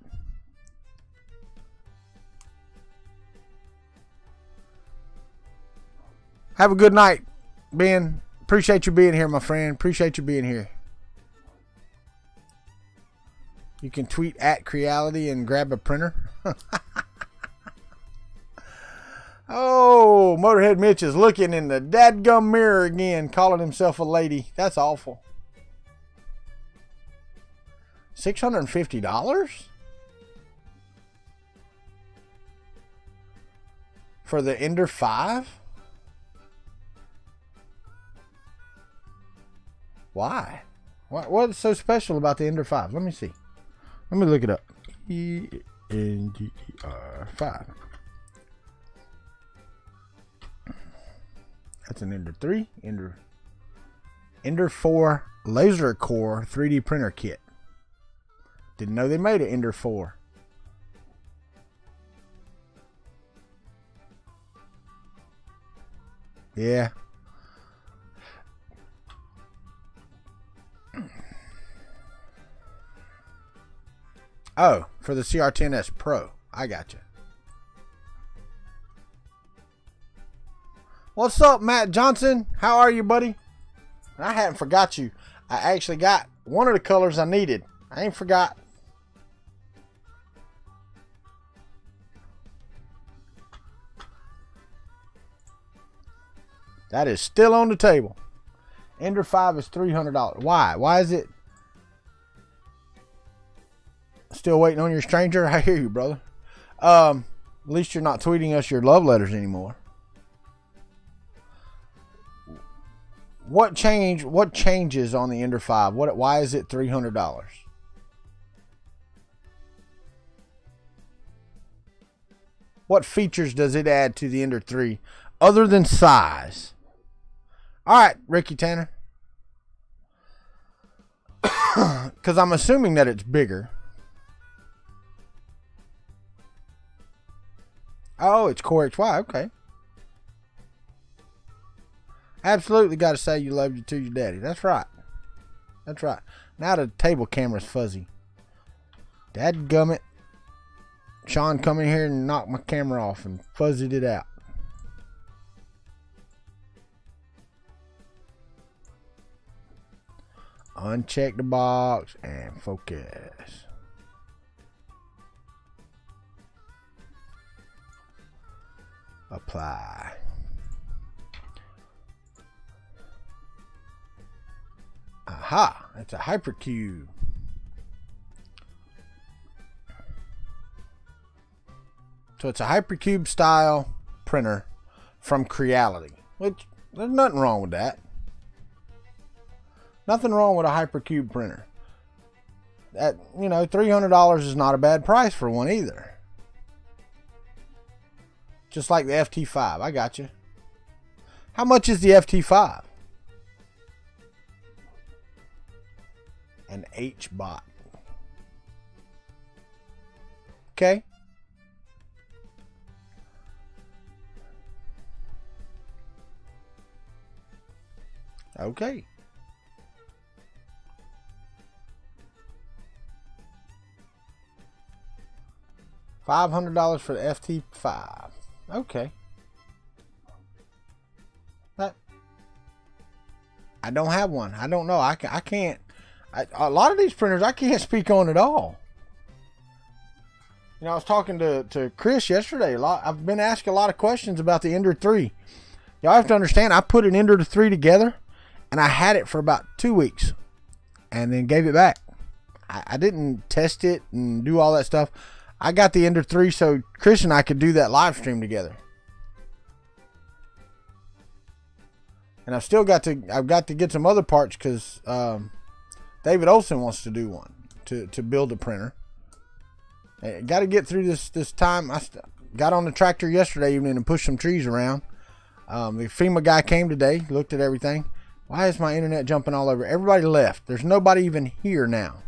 [SPEAKER 2] Have a good night, Ben. Appreciate you being here, my friend. Appreciate you being here. You can tweet at Creality and grab a printer. Oh, Motorhead Mitch is looking in the dadgum mirror again, calling himself a lady. That's awful. $650? For the Ender 5? Why? What's so special about the Ender 5? Let me see. Let me look it up. ENDR 5. That's an Ender 3. Ender 4 Laser Core 3D printer kit. Didn't know they made an Ender 4. Yeah. Oh, for the CR10S Pro. I got you. What's up, Matt Johnson? How are you, buddy? I hadn't forgot you. I actually got one of the colors I needed. I ain't forgot. That is still on the table. Ender 5 is $300. Why? Why is it still waiting on your stranger? I hear you, brother. At least you're not tweeting us your love letters anymore. What changes on the Ender 5? Why is it $300? What features does it add to the Ender 3 other than size? All right, Ricky Tanner. Because I'm assuming that it's bigger. Oh, it's Core XY. Okay. Absolutely got to say you love you to your daddy. That's right. That's right. Now the table camera's fuzzy. Dadgummit. Sean come in here and knocked my camera off and fuzzied it out. Uncheck the box and focus. Apply. Aha! It's a hypercube. So it's a hypercube style printer from Creality, which there's nothing wrong with that. Nothing wrong with a hypercube printer. That, you know, $300 is not a bad price for one either. Just like the FT5. I got you. How much is the FT5? An H-bot. Okay. Okay. $500 for the FT5. Okay. That, I don't have one. I don't know. I can't. A lot of these printers I can't speak on at all. You know, I was talking to Chris yesterday. I've been asking a lot of questions about the Ender 3. Y'all have to understand, I put an Ender 3 together, and I had it for about 2 weeks, and then gave it back. I didn't test it and do all that stuff. I got the Ender 3 so Chris and I could do that live stream together. And I've got to get some other parts because David Olson wants to do one to build a printer. Got to get through this time. I got on the tractor yesterday evening and pushed some trees around. The FEMA guy came today, looked at everything. Why is my internet jumping all over? Everybody left. There's nobody even here now.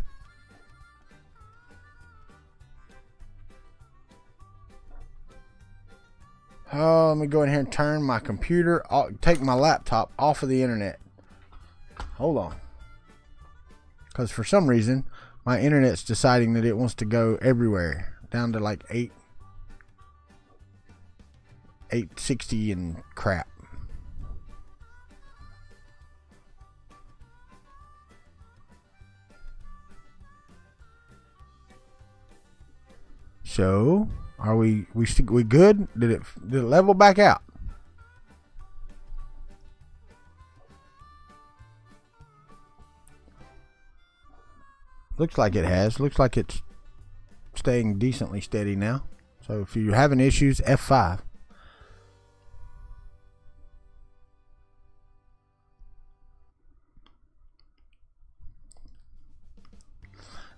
[SPEAKER 2] Oh, let me go in here and turn my computer, take my laptop off of the internet. Hold on. Because for some reason, my internet's deciding that it wants to go everywhere. Down to like 860 and crap. So, are we good? Did it level back out? Looks like it has. Looks like it's staying decently steady now. So if you're having issues, F5.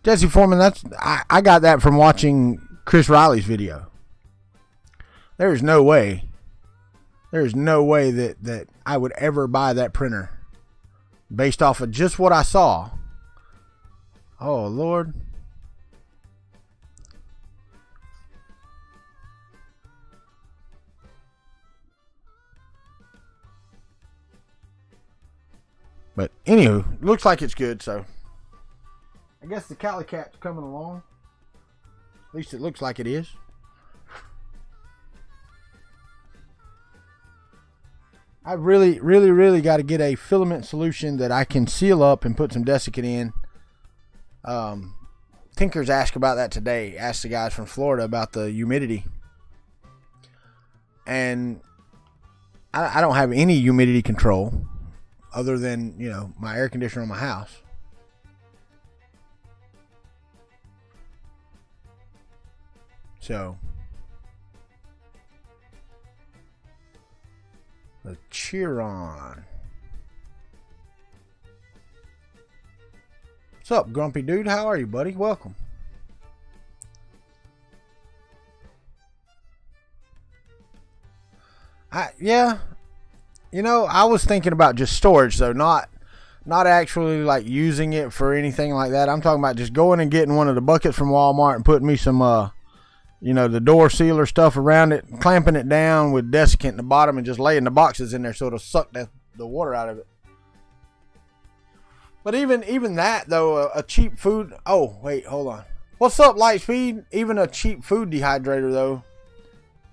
[SPEAKER 2] Jesse Foreman, I got that from watching Chris Riley's video. There's no way that I would ever buy that printer based off of just what I saw. Oh, Lord. But anywho, looks like it's good, so I guess the Cali Cat's coming along. At least it looks like it is. I really got to get a filament solution that I can seal up and put some desiccant in. Tinker's asked about that today. Asked the guys from Florida about the humidity. And I don't have any humidity control other than, you know, my air conditioner on my house. So the Chiron. What's up, grumpy dude? How are you, buddy? Welcome. Yeah, you know, I was thinking about just storage though, not actually like using it for anything like that. I'm talking about just going and getting one of the buckets from Walmart and putting me some you know, the door sealer stuff around it, clamping it down with desiccant in the bottom and just laying the boxes in there so it'll suck the water out of it. But even that though, a cheap food. Oh wait, hold on. What's up, Lightspeed? Even a cheap food dehydrator though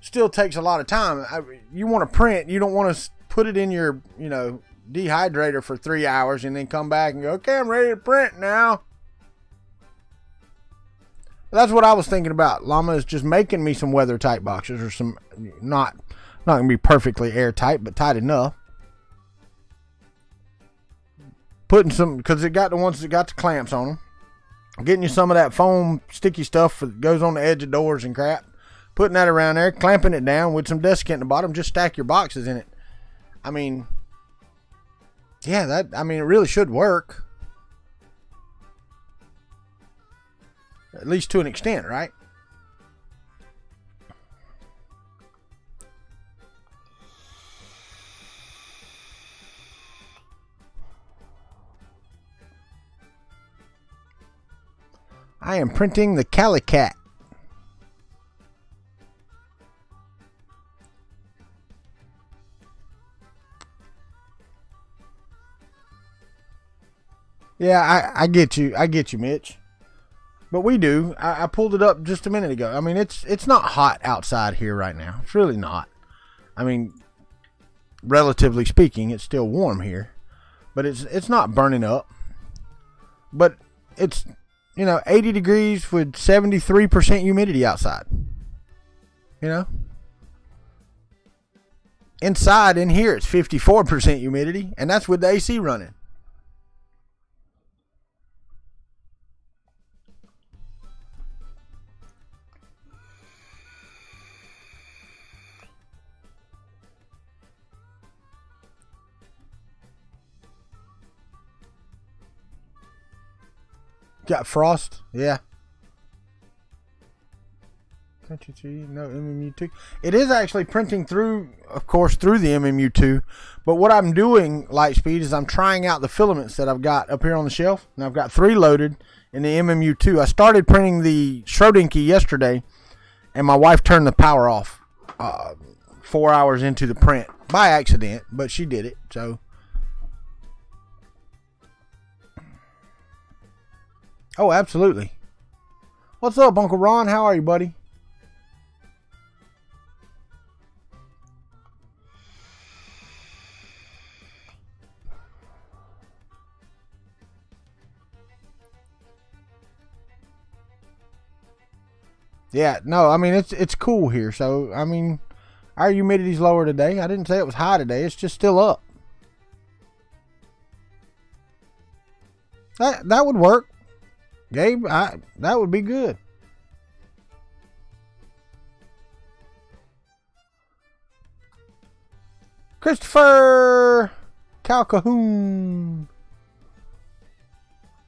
[SPEAKER 2] still takes a lot of time. You want to print, you don't want to put it in your, you know, dehydrator for 3 hours and then come back and go, okay, I'm ready to print now. That's what I was thinking about. Llama is just making me some weather tight boxes, or some not gonna be perfectly airtight, but tight enough. Putting some, because it got the ones that got the clamps on them. Getting you some of that foam sticky stuff that goes on the edge of doors and crap. Putting that around there, clamping it down with some desiccant in the bottom. Just stack your boxes in it. I mean, yeah, it really should work. At least to an extent, right? I am printing the Calicat. Yeah, I get you. I get you, Mitch. But we do. I pulled it up just a minute ago. I mean, it's not hot outside here right now. It's really not. I mean, relatively speaking, it's still warm here. But it's not burning up. But it's, you know, 80 degrees with 73% humidity outside. You know? Inside, in here, it's 54% humidity. And that's with the AC running. Got frost, yeah. No MMU2. It is actually printing through, of course, through the MMU2. But what I'm doing, Lightspeed, is I'm trying out the filaments that I've got up here on the shelf. And I've got 3 loaded in the MMU2. I started printing the Schrodinger yesterday, and my wife turned the power off 4 hours into the print by accident, but she did it. So. Oh, absolutely. What's up, Uncle Ron? How are you, buddy? Yeah, no, I mean, it's cool here. So, I mean, our humidity's lower today. I didn't say it was high today. It's just still up. That would work. Gabe, that would be good. Christopher Calhoun,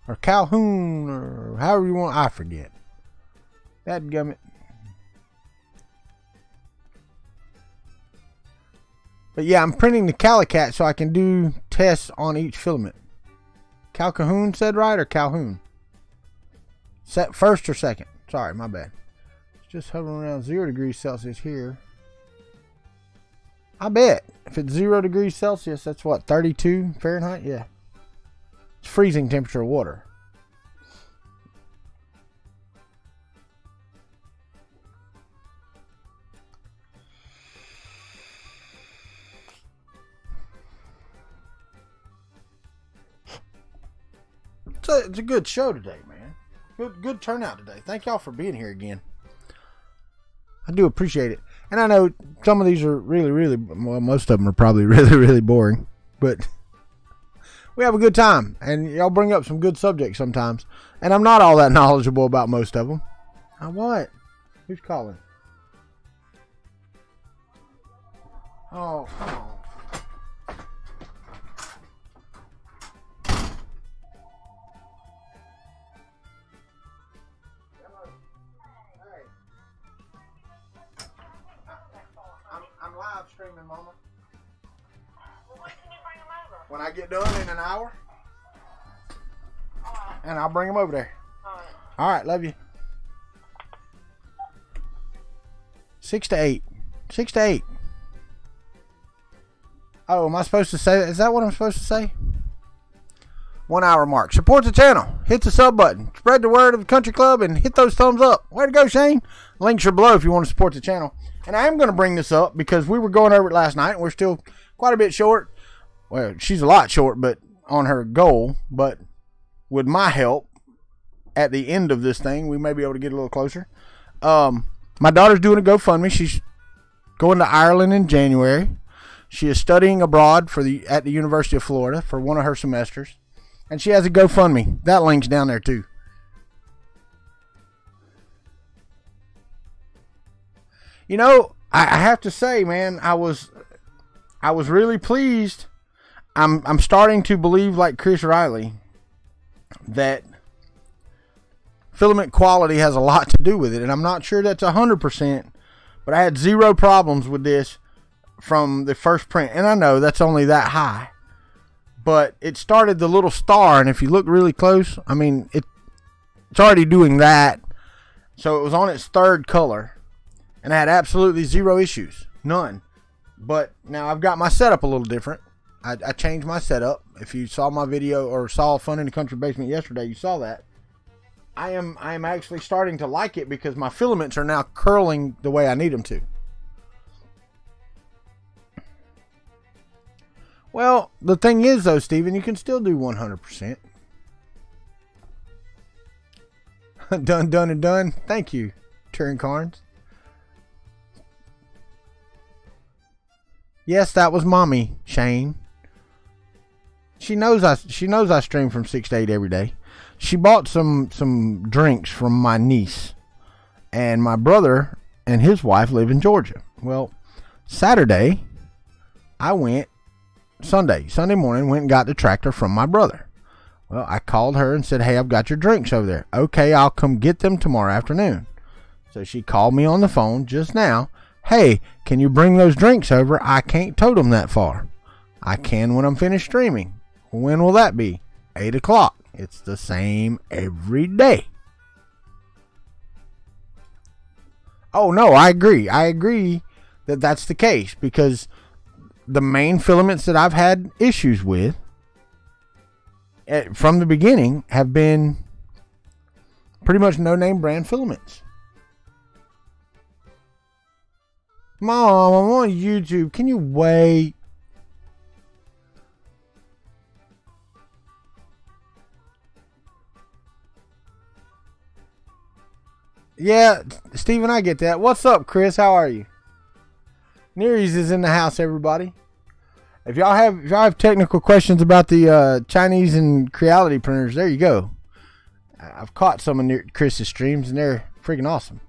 [SPEAKER 2] or Calhoun, or however you want. I forget. That gummit. But yeah, I'm printing the Calicat so I can do tests on each filament. Calhoun said right, or Calhoun? First or second? Sorry, my bad. It's just hovering around 0 degrees Celsius here. I bet. If it's 0 degrees Celsius, that's what, 32 Fahrenheit? Yeah. It's freezing temperature of water. it's a good show today, man. Good turnout today. Thank y'all for being here again. I do appreciate it. And I know some of these are really, well, most of them are probably really boring. But we have a good time. And y'all bring up some good subjects sometimes. And I'm not all that knowledgeable about most of them. What? Who's calling? Oh, come on. I'm live streaming, Mama.
[SPEAKER 3] When can you bring them over?
[SPEAKER 2] When I get done in an hour. And I'll bring them over there. All right, love you. 6 to 8. 6 to 8. Oh, am I supposed to say that? Is that what I'm supposed to say? 1 hour mark. Support the channel. Hit the sub button. Spread the word of the country club and hit those thumbs up. Way to go, Shane. Links are below if you want to support the channel. And I am going to bring this up because we were going over it last night. And we're still quite a bit short. Well, she's a lot short, but on her goal. But with my help at the end of this thing, we may be able to get a little closer. My daughter's doing a GoFundMe. She's going to Ireland in January. She is studying abroad at the University of Florida for one of her semesters. And she has a GoFundMe. That link's down there too. You know, I have to say, man, I was really pleased. I'm starting to believe, like Chris Riley, that filament quality has a lot to do with it. And I'm not sure that's 100%, but I had zero problems with this from the first print. And I know that's only that high. But it started the little star, and if you look really close, I mean, it's already doing that. So it was on its third color, and I had absolutely zero issues. None. But now I've got my setup a little different. I changed my setup. If you saw my video or saw Fun in the Country Basement yesterday, you saw that. I am actually starting to like it because my filaments are now curling the way I need them to. Well, the thing is, though, Steven, you can still do 100%. Done and done. Thank you, Turin Carnes. Yes, that was Mommy, Shane. She knows I stream from 6 to 8 every day. She bought some drinks from my niece. And my brother and his wife live in Georgia. Well, Sunday morning, went and got the tractor from my brother. Well, I called her and said, hey, I've got your drinks over there. Okay, I'll come get them tomorrow afternoon. So she called me on the phone just now. Hey, can you bring those drinks over? I can't tote them that far. I can when I'm finished streaming. When will that be? 8 o'clock. It's the same every day. Oh, no, I agree. I agree that that's the case because the main filaments that I've had issues with from the beginning have been pretty much no-name brand filaments. Mom, I'm on YouTube. Can you wait? Yeah, Steven, I get that. What's up, Chris? How are you? Nearies is in the house, everybody. If y'all have technical questions about the Chinese and Creality printers, there you go. I've caught some of Chris's streams, and they're freaking awesome.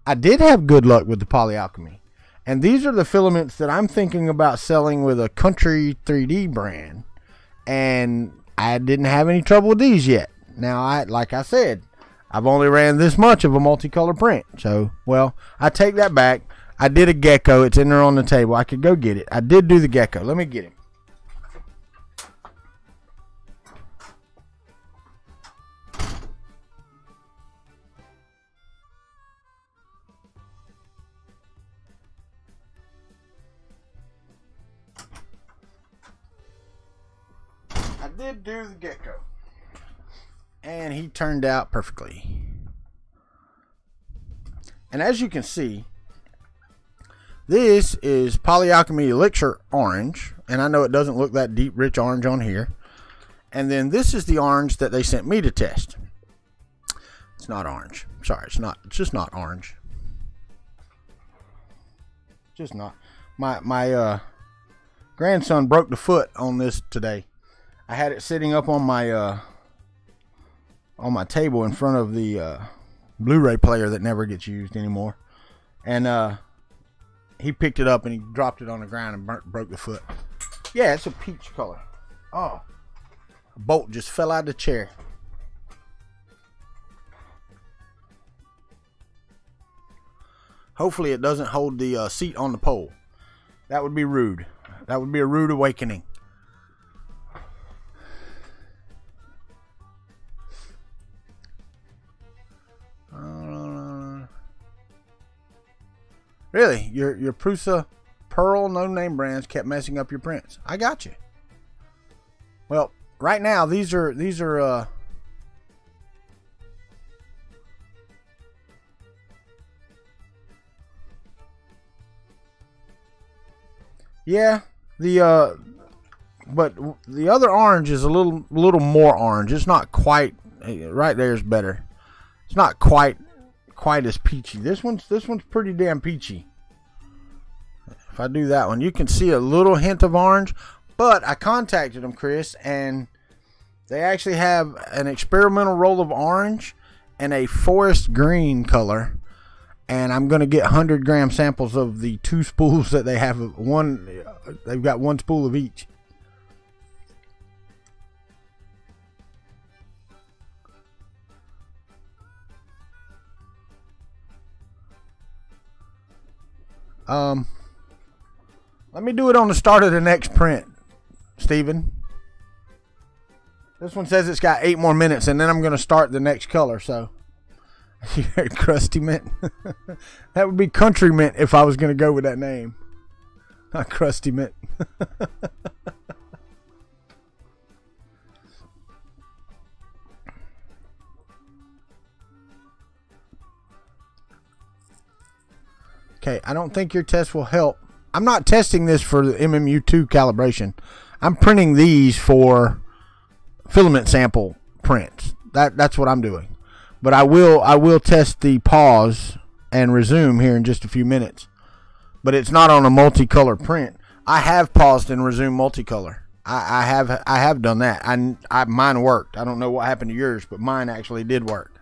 [SPEAKER 2] I did have good luck with the Polyalchemy. And these are the filaments that I'm thinking about selling with a Kuntry 3D brand. And I didn't have any trouble with these yet. Now, like I said, I've only ran this much of a multicolor print. So, well, I take that back. I did a gecko. It's in there on the table. I could go get it. I did do the gecko. Let me get him. I did do the gecko. And he turned out perfectly. And as you can see, this is Polyalchemy Elixir Orange. And I know it doesn't look that deep, rich orange on here. And then this is the orange that they sent me to test. It's not orange. Sorry, it's not. It's just not orange. Just not. My grandson broke the foot on this today. I had it sitting up on my table in front of the Blu-ray player that never gets used anymore, and he picked it up and he dropped it on the ground and broke the foot. Yeah, it's a peach color. Oh, a bolt just fell out of the chair. Hopefully it doesn't hold the seat on the pole. That would be rude. That would be a rude awakening. Really, your Prusa Pearl no name brands kept messing up your prints. I got you. Well, right now these are yeah, but the other orange is a little more orange. It's not quite right there is better. It's not quite as peachy. This one's pretty damn peachy. If I do that one, you can see a little hint of orange, but I contacted them, Chris, and they actually have an experimental roll of orange and a forest green color, and I'm going to get 100-gram samples of the 2 spools that they have. They've got 1 spool of each. Let me do it on the start of the next print, Steven. This one says it's got 8 more minutes, and then I'm going to start the next color. So, crusty mint. That would be country mint if I was going to go with that name, not crusty mint. Okay, I don't think your test will help. I'm not testing this for the MMU2 calibration. I'm printing these for filament sample prints. That's what I'm doing. But I will test the pause and resume here in just a few minutes. But it's not on a multicolor print. I have paused and resumed multicolor. I have done that. Mine worked. I don't know what happened to yours, but mine actually did work.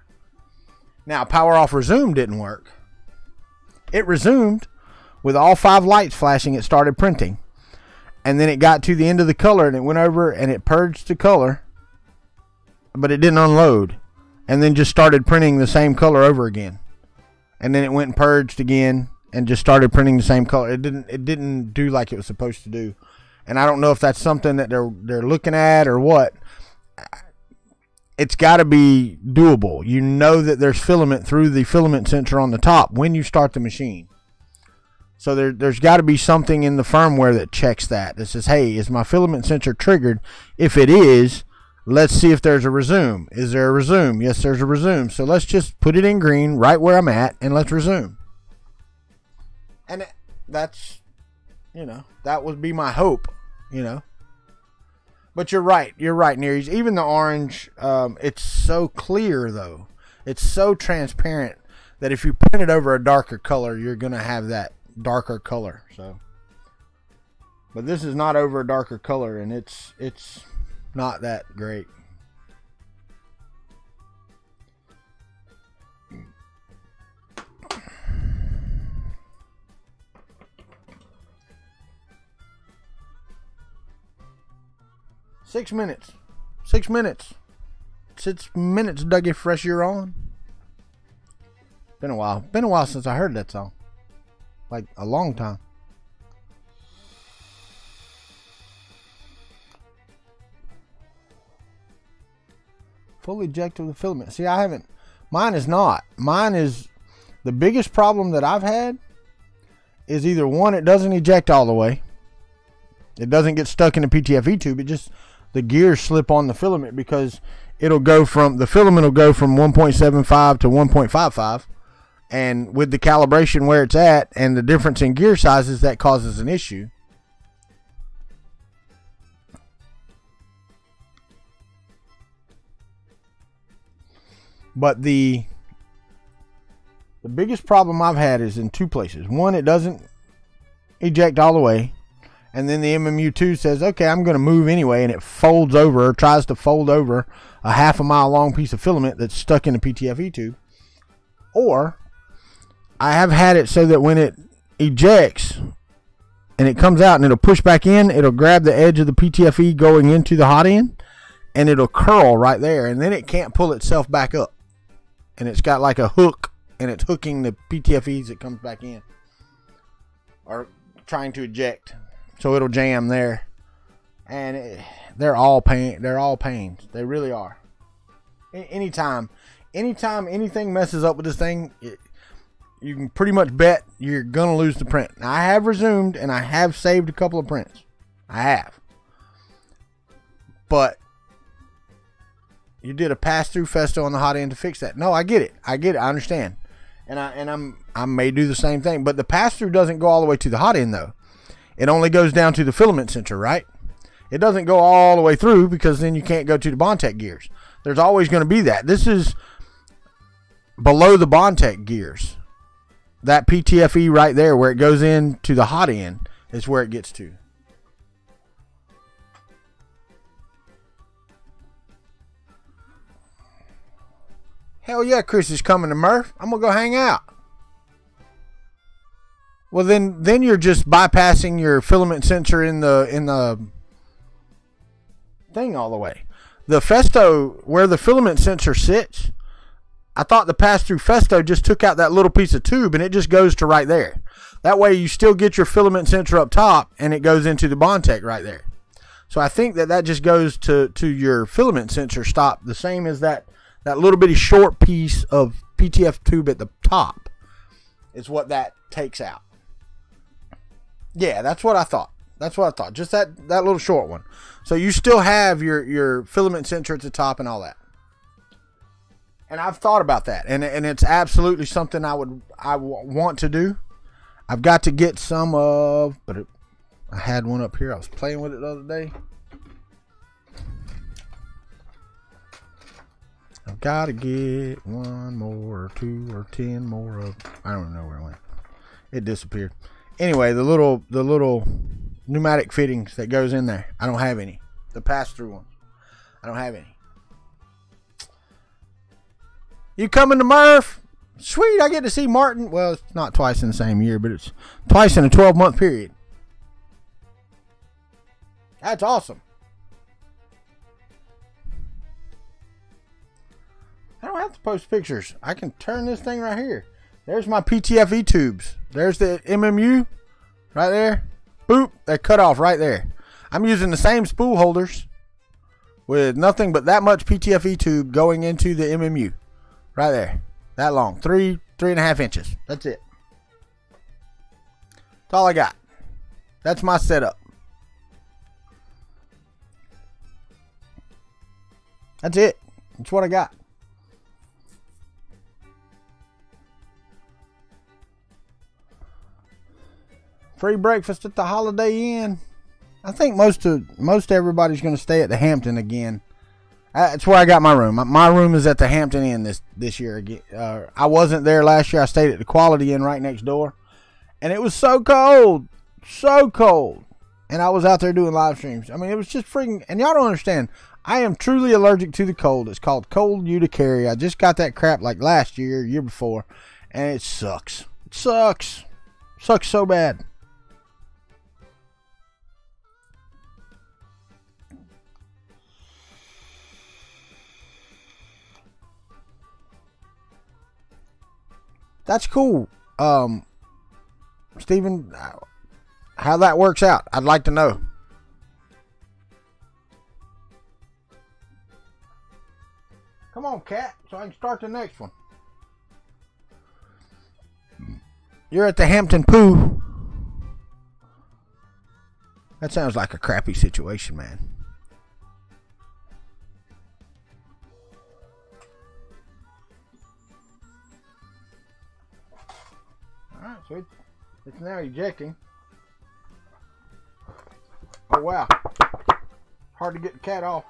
[SPEAKER 2] Now, power off resume didn't work. It resumed with all 5 lights flashing. It started printing, and then it got to the end of the color and it went over and it purged the color, but it didn't unload, and then just started printing the same color over again, and then it went and purged again and just started printing the same color. It didn't do like it was supposed to do, and I don't know if that's something that they're looking at or what. It's got to be doable. You know that there's filament through the filament sensor on the top when you start the machine. So there's got to be something in the firmware that checks that says, hey, is my filament sensor triggered? If it is, let's see if there's a resume. Is there a resume? Yes, there's a resume. So let's just put it in green right where I'm at and let's resume. And that's, that would be my hope, But you're right, Nerees. Even the orange, it's so clear, though. It's so transparent that if you print it over a darker color, you're going to have that darker color. So, but this is not over a darker color, and it's not that great. Six minutes, Dougie Fresh, you're on. Been a while since I heard that song. Like a long time. Full eject of the filament. See, I haven't. Mine is not. Mine is the biggest problem that I've had is either one, it doesn't eject all the way. It doesn't get stuck in the PTFE tube. It just, the gears slip on the filament because the filament will go from 1.75 to 1.55. And with the calibration where it's at and the difference in gear sizes, that causes an issue. But the biggest problem I've had is in two places. One, it doesn't eject all the way. And then the MMU2 says, okay, I'm going to move anyway. And it folds over, or tries to fold over a half a mile long piece of filament that's stuck in the PTFE tube. Or I have had it so that when it ejects and it comes out and it'll push back in, it'll grab the edge of the PTFE going into the hot end and it'll curl right there. And then it can't pull itself back up. And it's got like a hook and it's hooking the PTFEs that comes back in. Or trying to eject. So it'll jam there. And they're all pain. They're all pains. They really are. Anytime anything messes up with this thing, you can pretty much bet you're going to lose the print. Now, I have resumed and I have saved a couple of prints. I have. But you did a pass-through festo on the hot end to fix that. No, I get it. I understand. And I may do the same thing. But the pass-through doesn't go all the way to the hot end, though. It only goes down to the filament sensor, right? It doesn't go all the way through because then you can't go to the Bondtech gears. There's always going to be that. This is below the Bondtech gears. That PTFE right there where it goes into the hot end is where it gets to. Hell yeah, Chris is coming to Murph. I'm going to go hang out. Well, then you're just bypassing your filament sensor in the thing all the way. The Festo, where the filament sensor sits, I thought the pass-through Festo just took out that little piece of tube and it just goes to right there. That way you still get your filament sensor up top and it goes into the Bondtech right there. So I think that just goes to your filament sensor stop, the same as that little bitty short piece of PTF tube at the top is what that takes out. Yeah, that's what I thought. Just that little short one. So you still have your filament sensor at the top and all that. And I've thought about that, and it's absolutely something I want to do. I've got to get some of, but I had one up here. I was playing with it the other day. I've got to get one more, or 2 or 10 more of. I don't know where it went. It disappeared. Anyway, the little pneumatic fittings that goes in there. I don't have any. The pass-through ones. I don't have any. You coming to Murph? Sweet, I get to see Martin. Well, it's not twice in the same year, but it's twice in a 12-month period. That's awesome. I don't have to post pictures. I can turn this thing right here. There's my PTFE tubes. There's the MMU right there. Boop, they're cut off right there. I'm using the same spool holders with nothing but that much PTFE tube going into the MMU. Right there. That long. 3.5 inches. That's it. That's all I got. That's my setup. That's it. That's what I got. Free breakfast at the Holiday Inn. I think most everybody's going to stay at the Hampton again. That's where I got my room. My room is at the Hampton Inn this year again. I wasn't there last year. I stayed at the Quality Inn right next door, and it was so cold, and I was out there doing live streams. I mean, it was just freaking. And y'all don't understand. I am truly allergic to the cold. It's called cold urticaria. I just got that crap like last year, year before, and it sucks. It sucks so bad. That's cool. Steven, how that works out, I'd like to know. Come on, cat, so I can start the next one. You're at the Hampton Pool. That sounds like a crappy situation, man. Alright, so it's now ejecting. Oh wow. Hard to get the cat off.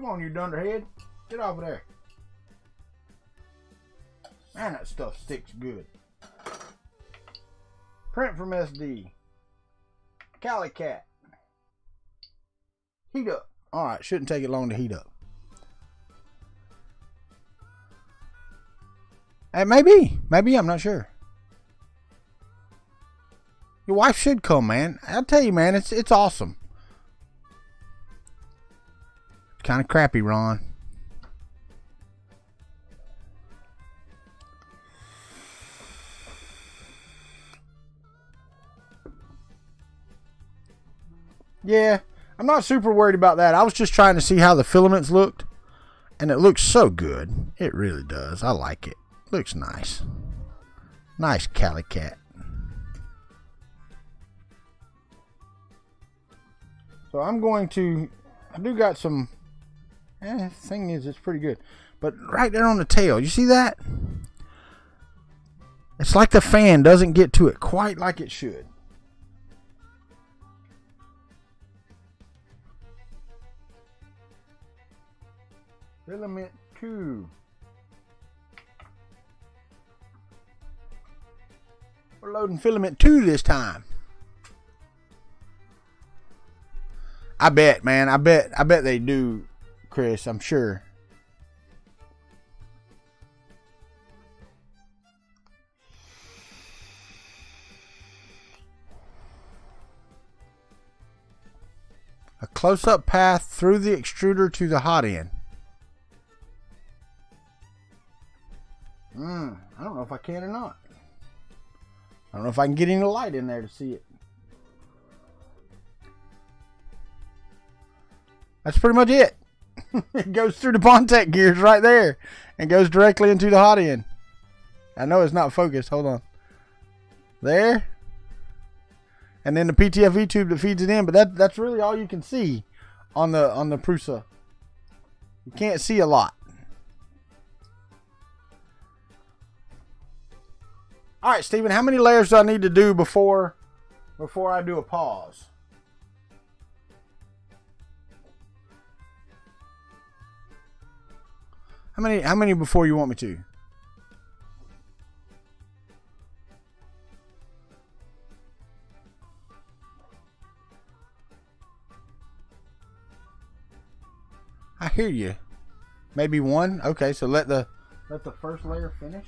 [SPEAKER 2] Come on, you dunderhead. Get off of there. Man, that stuff sticks good. Print from SD. Cali Cat. Heat up. Alright, shouldn't take it long to heat up. And maybe, I'm not sure. Your wife should come, man. I'll tell you, man, it's awesome. Kind of crappy, Ron. Yeah, I'm not super worried about that. I was just trying to see how the filaments looked, and it looks so good. It really does. I like it. Looks nice. Nice Cali Cat. So I'm going to, I do got some, thing is, it's pretty good. But right there on the tail, you see that? It's like the fan doesn't get to it quite like it should. Filament 2. We're loading filament 2 this time. I bet, man. I bet they do, Chris. I'm sure. A close-up path through the extruder to the hot end. I don't know if I can or not. I don't know if I can get any light in there to see it. That's pretty much it. It goes through the Pontec gears right there and goes directly into the hot end. I know it's not focused. Hold on. There. And then the PTFE tube that feeds it in, but that's really all you can see on the Prusa. You can't see a lot. All right, Steven, how many layers do I need to do before I do a pause? How many before you want me to? I hear you. Maybe one. Okay, so let the first layer finish.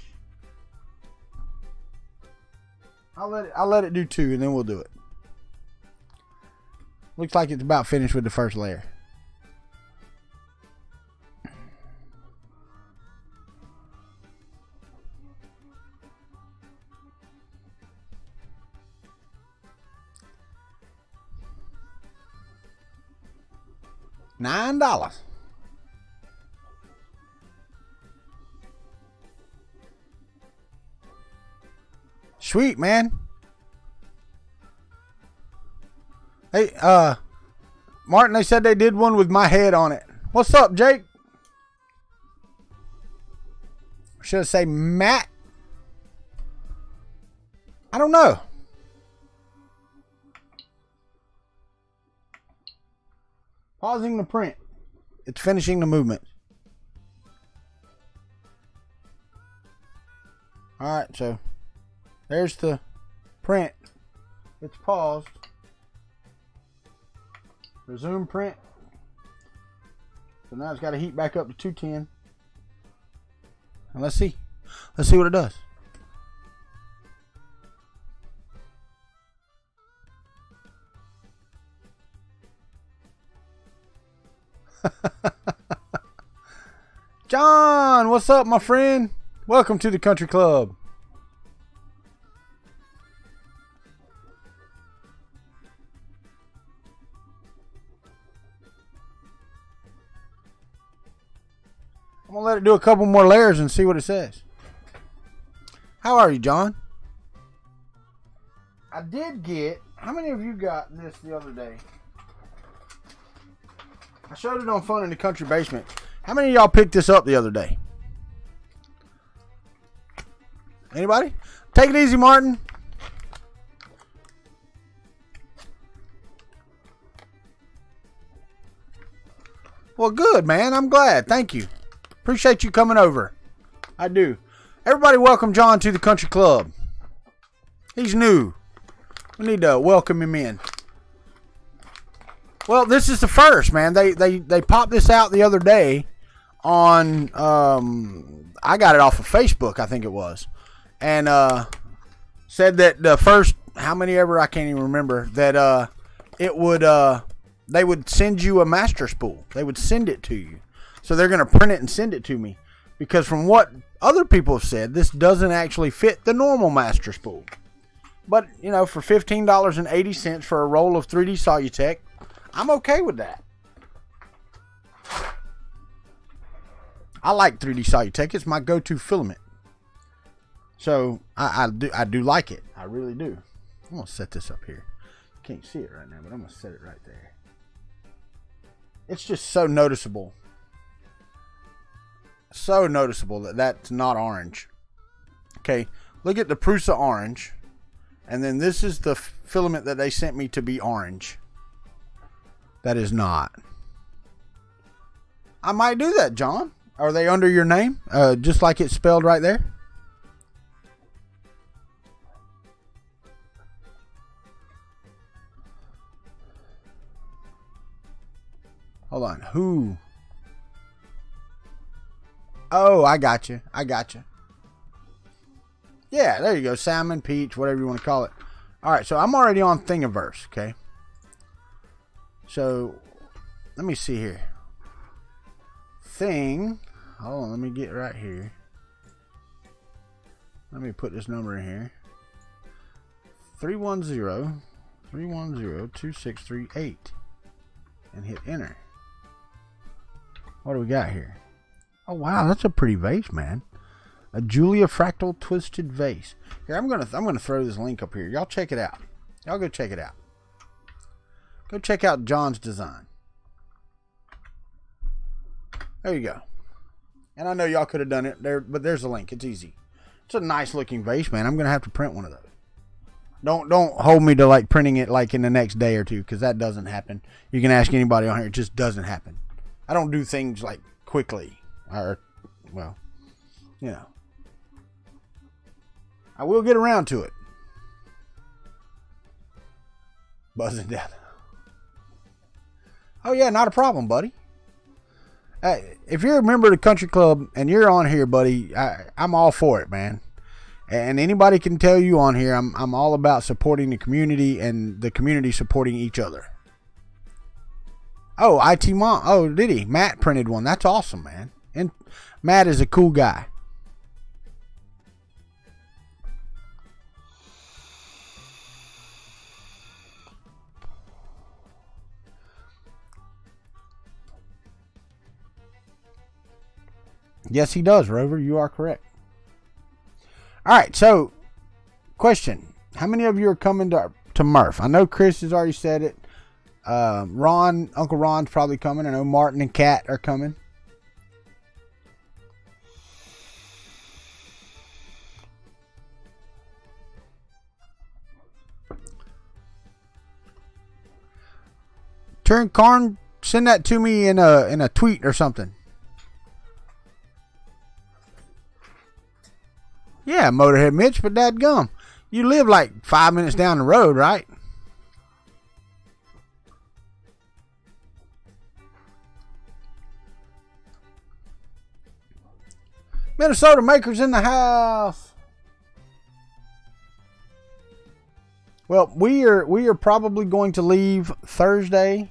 [SPEAKER 2] I'll let it do 2 and then we'll do it. Looks like it's about finished with the first layer. $9. Sweet, man. Hey, Martin, they said they did one with my head on it. What's up, Jake? Should I say Matt? I don't know. Pausing the print. It's finishing the movement. Alright, so there's the print. It's paused. Resume print. So now it's got to heat back up to 210. And let's see. Let's see what it does. John, what's up, my friend? Welcome to the Kuntry Club. I'm gonna let it do a couple more layers and see what it says. How are you, John? I did get, how many of you got this the other day? I showed it on Fun in the Country Basement. How many of y'all picked this up the other day? Anybody? Take it easy, Martin. Well, good, man. I'm glad. Thank you. Appreciate you coming over. I do. Everybody welcome John to the country club. He's new. We need to welcome him in. Well, this is the first, man. They popped this out the other day on, I got it off of Facebook, I think it was. And said that the first, how many ever, I can't even remember, that it would, they would send you a master spool. They would send it to you. So they're going to print it and send it to me. Because from what other people have said, this doesn't actually fit the normal master spool. But, you know, for $15.80 for a roll of 3D Solutech, I'm okay with that. I like 3D Solutech. It's my go-to filament. So, I do like it. I really do. I'm going to set this up here. You can't see it right now, but I'm going to set it right there. It's just so noticeable. So noticeable that that's not orange. Okay, look at the Prusa orange. And then this is the filament that they sent me to be orange. That is not. I might do that, John. Are they under your name? Just like it's spelled right there? Hold on. Who? Oh, I got you. I got you. Yeah, there you go. Salmon, peach, whatever you want to call it. All right, so I'm already on Thingiverse, okay? So, let me see here. Hold on, let me get right here. Let me put this number in here. 310-310-2638. And hit enter. What do we got here? Oh, wow, that's a pretty vase, man. A Julia Fractal Twisted Vase. Here, I'm gonna throw this link up here. Y'all check it out. Y'all go check it out. Go check out John's design. There you go. And I know y'all could have done it there, but there's a link. It's easy. It's a nice looking vase, man. I'm gonna have to print one of those. Don't hold me to like printing it like in the next day or two, because that doesn't happen. You can ask anybody on here. It just doesn't happen. I don't do things like quickly. Or, well, you know. I will get around to it. Buzzing down. Oh, yeah, not a problem, buddy. If you're a member of the country club and you're on here, buddy, I'm all for it, man. And anybody can tell you on here, I'm all about supporting the community and the community supporting each other. Oh, IT Mom. Oh, did he? Matt printed one. That's awesome, man. And Matt is a cool guy. Yes, he does, Rover. You are correct. All right, so question. How many of you are coming to Murph? I know Chris has already said it. Uncle Ron's probably coming. I know Martin and Kat are coming. Turn Karn, send that to me in a tweet or something. Yeah, Motorhead Mitch, but dadgum. You live like 5 minutes down the road, right? Minnesota Makers in the house. Well, we are probably going to leave Thursday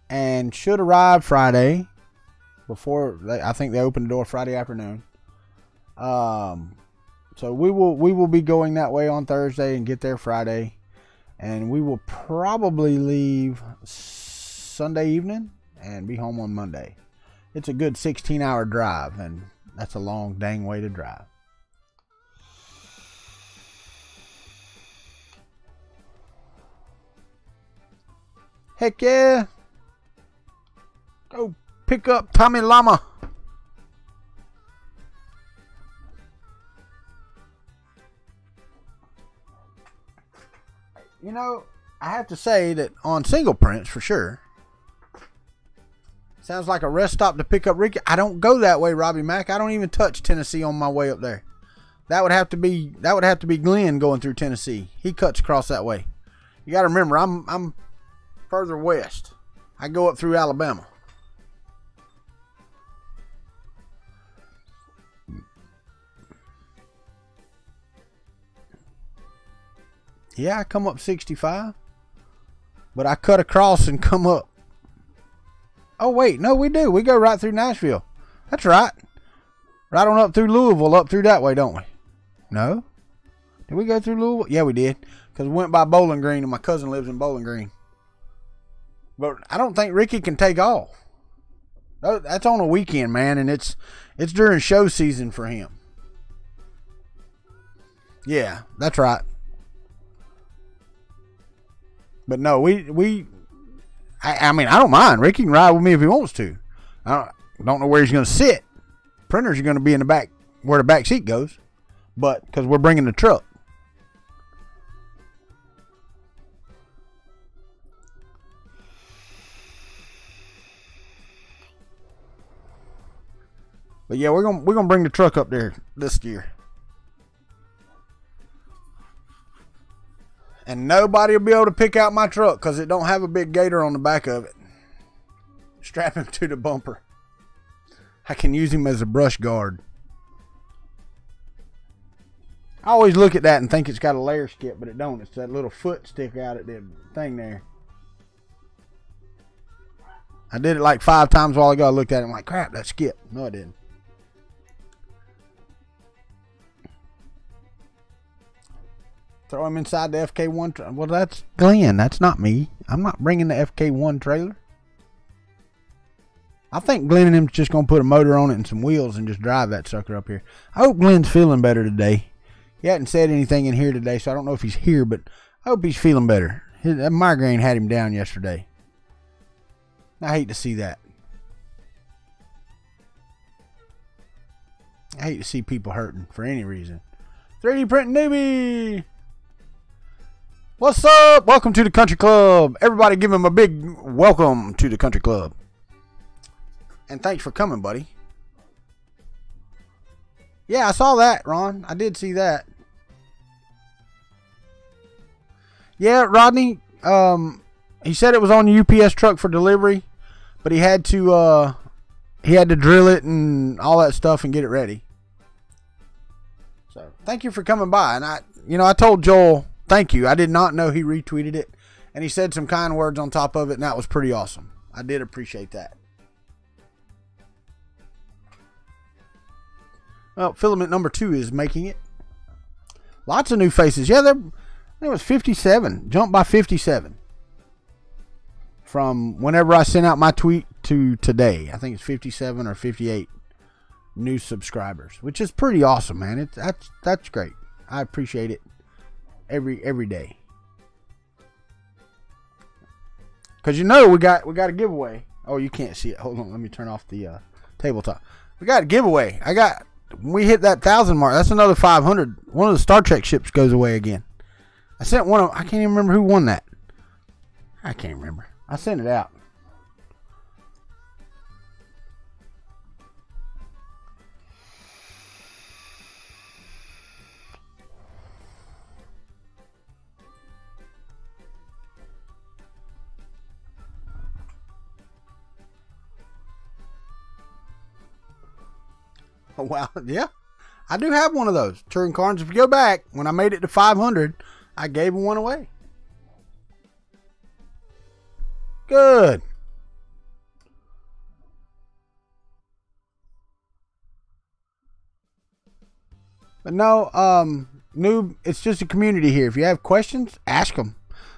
[SPEAKER 2] and should arrive Friday before I think they open the door Friday afternoon. So we will be going that way on Thursday and get there Friday, and we will probably leave Sunday evening and be home on Monday. It's a good 16-hour drive, and that's a long dang way to drive. Heck yeah. Go pick up Tommy Llama. You know, I have to say that on single prints, for sure, Sounds like a rest stop to pick up Ricky. I don't go that way, Robbie Mack. I don't even touch Tennessee on my way up there. That would have to be Glenn going through Tennessee. He cuts across that way. You got to remember, I'm further west. I go up through Alabama. Yeah, I come up 65. But I cut across and come up. Oh, wait. No, we do. We go right through Nashville. That's right. Right on up through Louisville, up through that way, don't we? No? Did we go through Louisville? Yeah, we did. Because we went by Bowling Green, and my cousin lives in Bowling Green. But I don't think Ricky can take off. That's on a weekend, man, and it's during show season for him. Yeah, that's right. But no, I mean, I don't mind. Ricky can ride with me if he wants to. I don't know where he's going to sit. Printers are going to be in the back, where the back seat goes. But, because we're bringing the truck. But yeah, we're gonna bring the truck up there this year. And nobody will be able to pick out my truck because it don't have a big gator on the back of it. Strap him to the bumper. I can use him as a brush guard. I always look at that and think it's got a layer skip, but it don't. It's that little foot stick out at the thing there. I did it like 5 times a while ago. I looked at it and I'm like, crap, that skip. No, I didn't. Throw him inside the FK1. Well, that's Glenn. That's not me. I'm not bringing the FK1 trailer. I think Glenn and him's just going to put a motor on it and some wheels and just drive that sucker up here. I hope Glenn's feeling better today. He hadn't said anything in here today, so I don't know if he's here, but I hope he's feeling better. That migraine had him down yesterday. I hate to see that. I hate to see people hurting for any reason. 3D Printing Newbie! What's up? Welcome to the Country Club. Everybody give him a big welcome to the Country Club. And thanks for coming, buddy. Yeah, I saw that, Ron. I did see that. Yeah, Rodney, he said it was on the UPS truck for delivery, but he had to drill it and all that stuff and get it ready. So, thank you for coming by. And I told Joel, thank you. I did not know he retweeted it, and he said some kind words on top of it, and that was pretty awesome. I did appreciate that. Well, filament number 2 is making it. Lots of new faces. Yeah, there was 57. Jumped by 57. From whenever I sent out my tweet to today. I think it's 57 or 58 new subscribers, which is pretty awesome, man. That's great. I appreciate it every day. Because we got a giveaway. Oh, you can't see it. Hold on, let me turn off the tabletop. We got a giveaway. When we hit that 1,000 mark, that's another 500. One of the Star Trek ships goes away again. I sent one of them. I can't even remember who won that. I can't remember. I sent it out. Oh, wow. Yeah. I do have one of those. Turing cards. If you go back, when I made it to 500, I gave one away. Good. But no, noob, it's just a community here. If you have questions, ask them.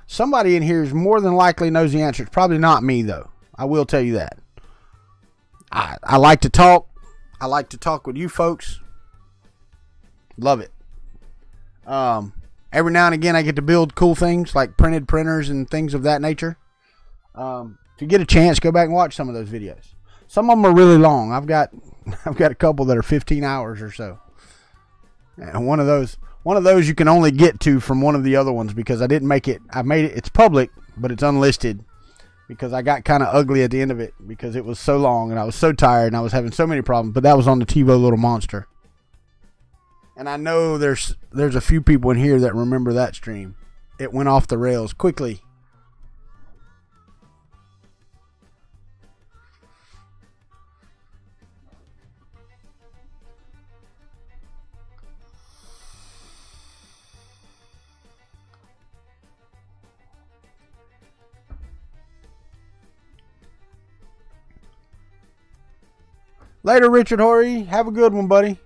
[SPEAKER 2] Somebody in here is more than likely knows the answer. It's probably not me, though. I will tell you that. I like to talk. I like to talk with you folks. Love it. Every now and again I get to build cool things like printed printers and things of that nature. If you get a chance, go back and watch some of those videos. Some of them are really long. I've got a couple that are 15 hours or so. And one of those you can only get to from one of the other ones because I didn't make it. I made it. It's public, but it's unlisted. because I got kind of ugly at the end of it because it was so long and I was so tired and I was having so many problems. But that was on the TiVo Little Monster. And I know there's a few people in here that remember that stream. It went off the rails quickly. Later, Richard Horry. Have a good one, buddy.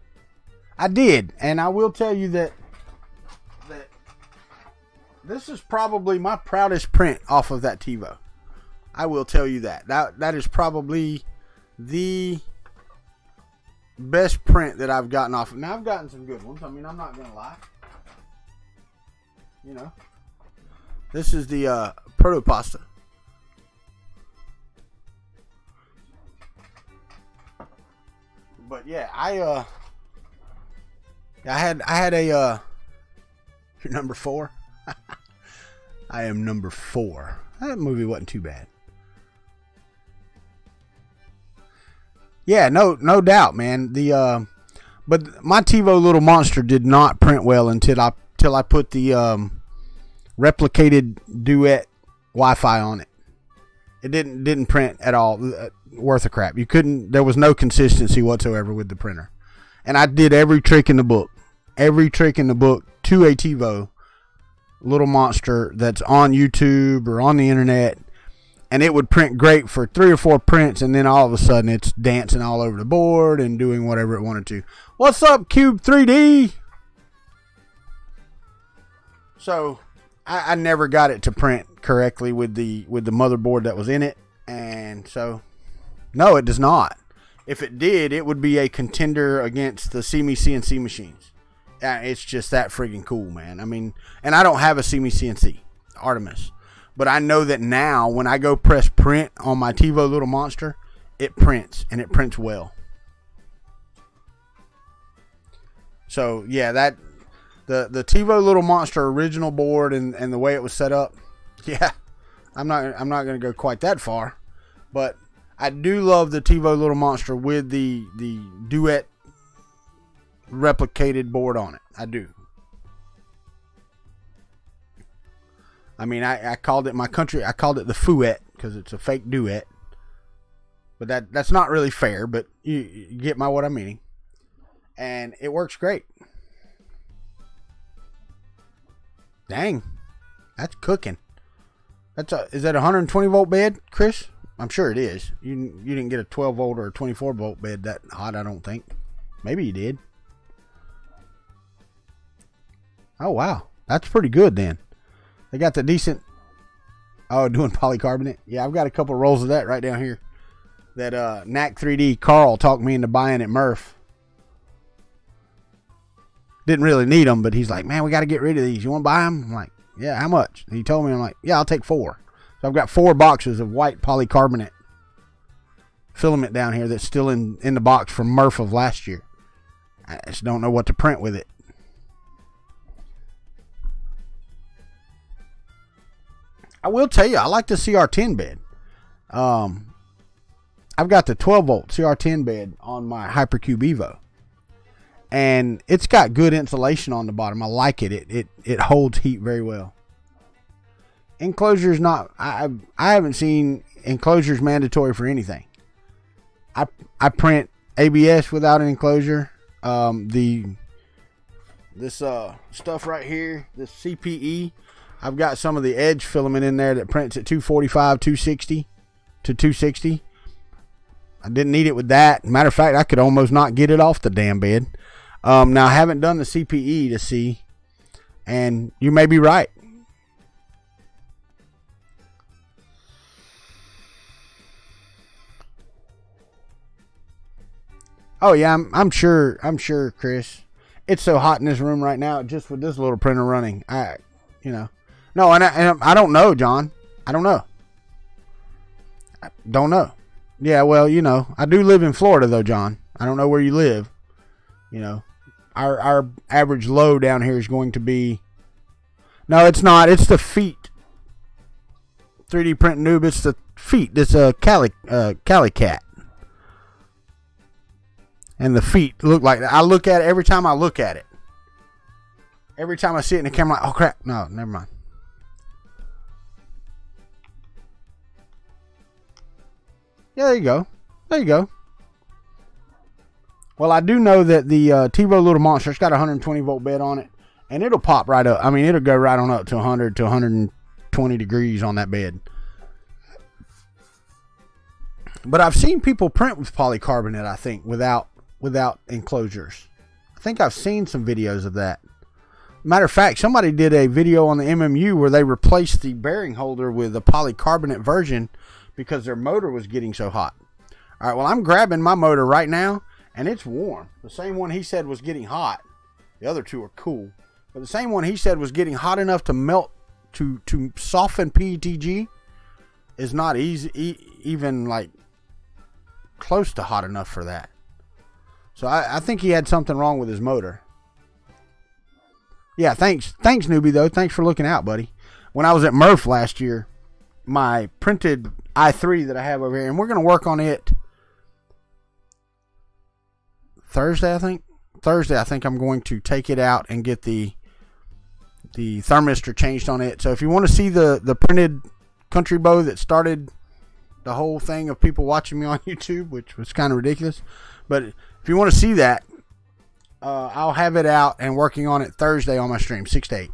[SPEAKER 2] I did, and I will tell you that this is probably my proudest print off of that TiVo. I will tell you that. That is probably the best print that I've gotten off of. Now, I've gotten some good ones. I mean, I'm not going to lie. You know. This is the Protopasta. But yeah, I had a you're number 4. I am number 4. That movie wasn't too bad. Yeah, no doubt, man. But my TiVo Little Monster did not print well until I put the replicated duet Wi-Fi on it. It didn't print at all. Worth a crap. There was no consistency whatsoever with the printer. And I did every trick in the book. Every trick in the book to a TiVo Little Monster that's on YouTube or on the internet. And it would print great for 3 or 4 prints, and then all of a sudden it's dancing all over the board and doing whatever it wanted to. What's up, Cube 3D? So I never got it to print correctly with the motherboard that was in it, and so no, it does not. If it did, it would be a contender against the See Me CNC machines. It's just that friggin' cool, man. I mean, and I don't have a See Me CNC Artemis, but I know that now when I go press print on my TiVo Little Monster, it prints, and it prints well. So yeah, that the TiVo Little Monster original board and the way it was set up, yeah, I'm not gonna go quite that far, but I do love the TiVo Little Monster with the duet replicated board on it. I do. I mean, I called it I called it the Fouette because it's a fake duet. But that's not really fair, but you get what I'm meaning. And it works great. Dang. That's cooking. Is that a 120 volt bed, Chris? I'm sure it is. You didn't get a 12 volt or a 24 volt bed that hot, I don't think. Maybe you did. Oh, wow. That's pretty good then. They got the decent... Oh, doing polycarbonate? Yeah, I've got a couple rolls of that right down here. That NAC 3D Carl talked me into buying at Murph. Didn't really need them, but he's like, man, we got to get rid of these. You want to buy them? I'm like, yeah, how much? And he told me, I'm like, yeah, I'll take 4. So I've got 4 boxes of white polycarbonate filament down here that's still in the box from Murph of last year. I just don't know what to print with it. I will tell you, I like the CR10 bed. I've got the 12 volt CR10 bed on my Hypercube Evo. And it's got good insulation on the bottom. I like it. It holds heat very well. Enclosure's not... I haven't seen enclosures mandatory for anything. I print ABS without an enclosure. This stuff right here, this CPE, I've got some of the edge filament in there that prints at 245, 260 to 260. I didn't need it with that. Matter of fact, I could almost not get it off the damn bed. Now, I haven't done the CPE to see, and you may be right. Oh yeah, I'm sure, Chris. It's so hot in this room right now, just with this little printer running. No, and I don't know, John. I don't know. Yeah, well, I do live in Florida though, John. I don't know where you live. Our average low down here is going to be... No, it's not. It's the feet. 3D print noob. It's the feet. This Cali cat. And the feet look like that. I look at it every time I look at it. Every time I see it in the camera, like, oh crap. No, never mind. Yeah, there you go. There you go. Well, I do know that the TiVo Little Monster, it's got a 120 volt bed on it. And it'll pop right up. I mean, it'll go right on up to 100 to 120 degrees on that bed. But I've seen people print with polycarbonate, I think, without enclosures. I think I've seen some videos of that. Matter of fact, somebody did a video on the MMU where they replaced the bearing holder with a polycarbonate version because their motor was getting so hot. All right, well, I'm grabbing my motor right now, and it's warm. The same one he said was getting hot. The other two are cool. But the same one he said was getting hot enough to melt, to soften PETG is not even like close to hot enough for that. So I think he had something wrong with his motor. Yeah, thanks newbie though. Thanks for looking out, buddy. When I was at Murph last year, my printed i3 that I have over here, and we're going to work on it Thursday, I think. Thursday, I think I'm going to take it out and get the thermistor changed on it. So if you want to see the printed country bow that started the whole thing of people watching me on YouTube, which was kind of ridiculous, but if you want to see that, I'll have it out and working on it Thursday on my stream, 6 to 8.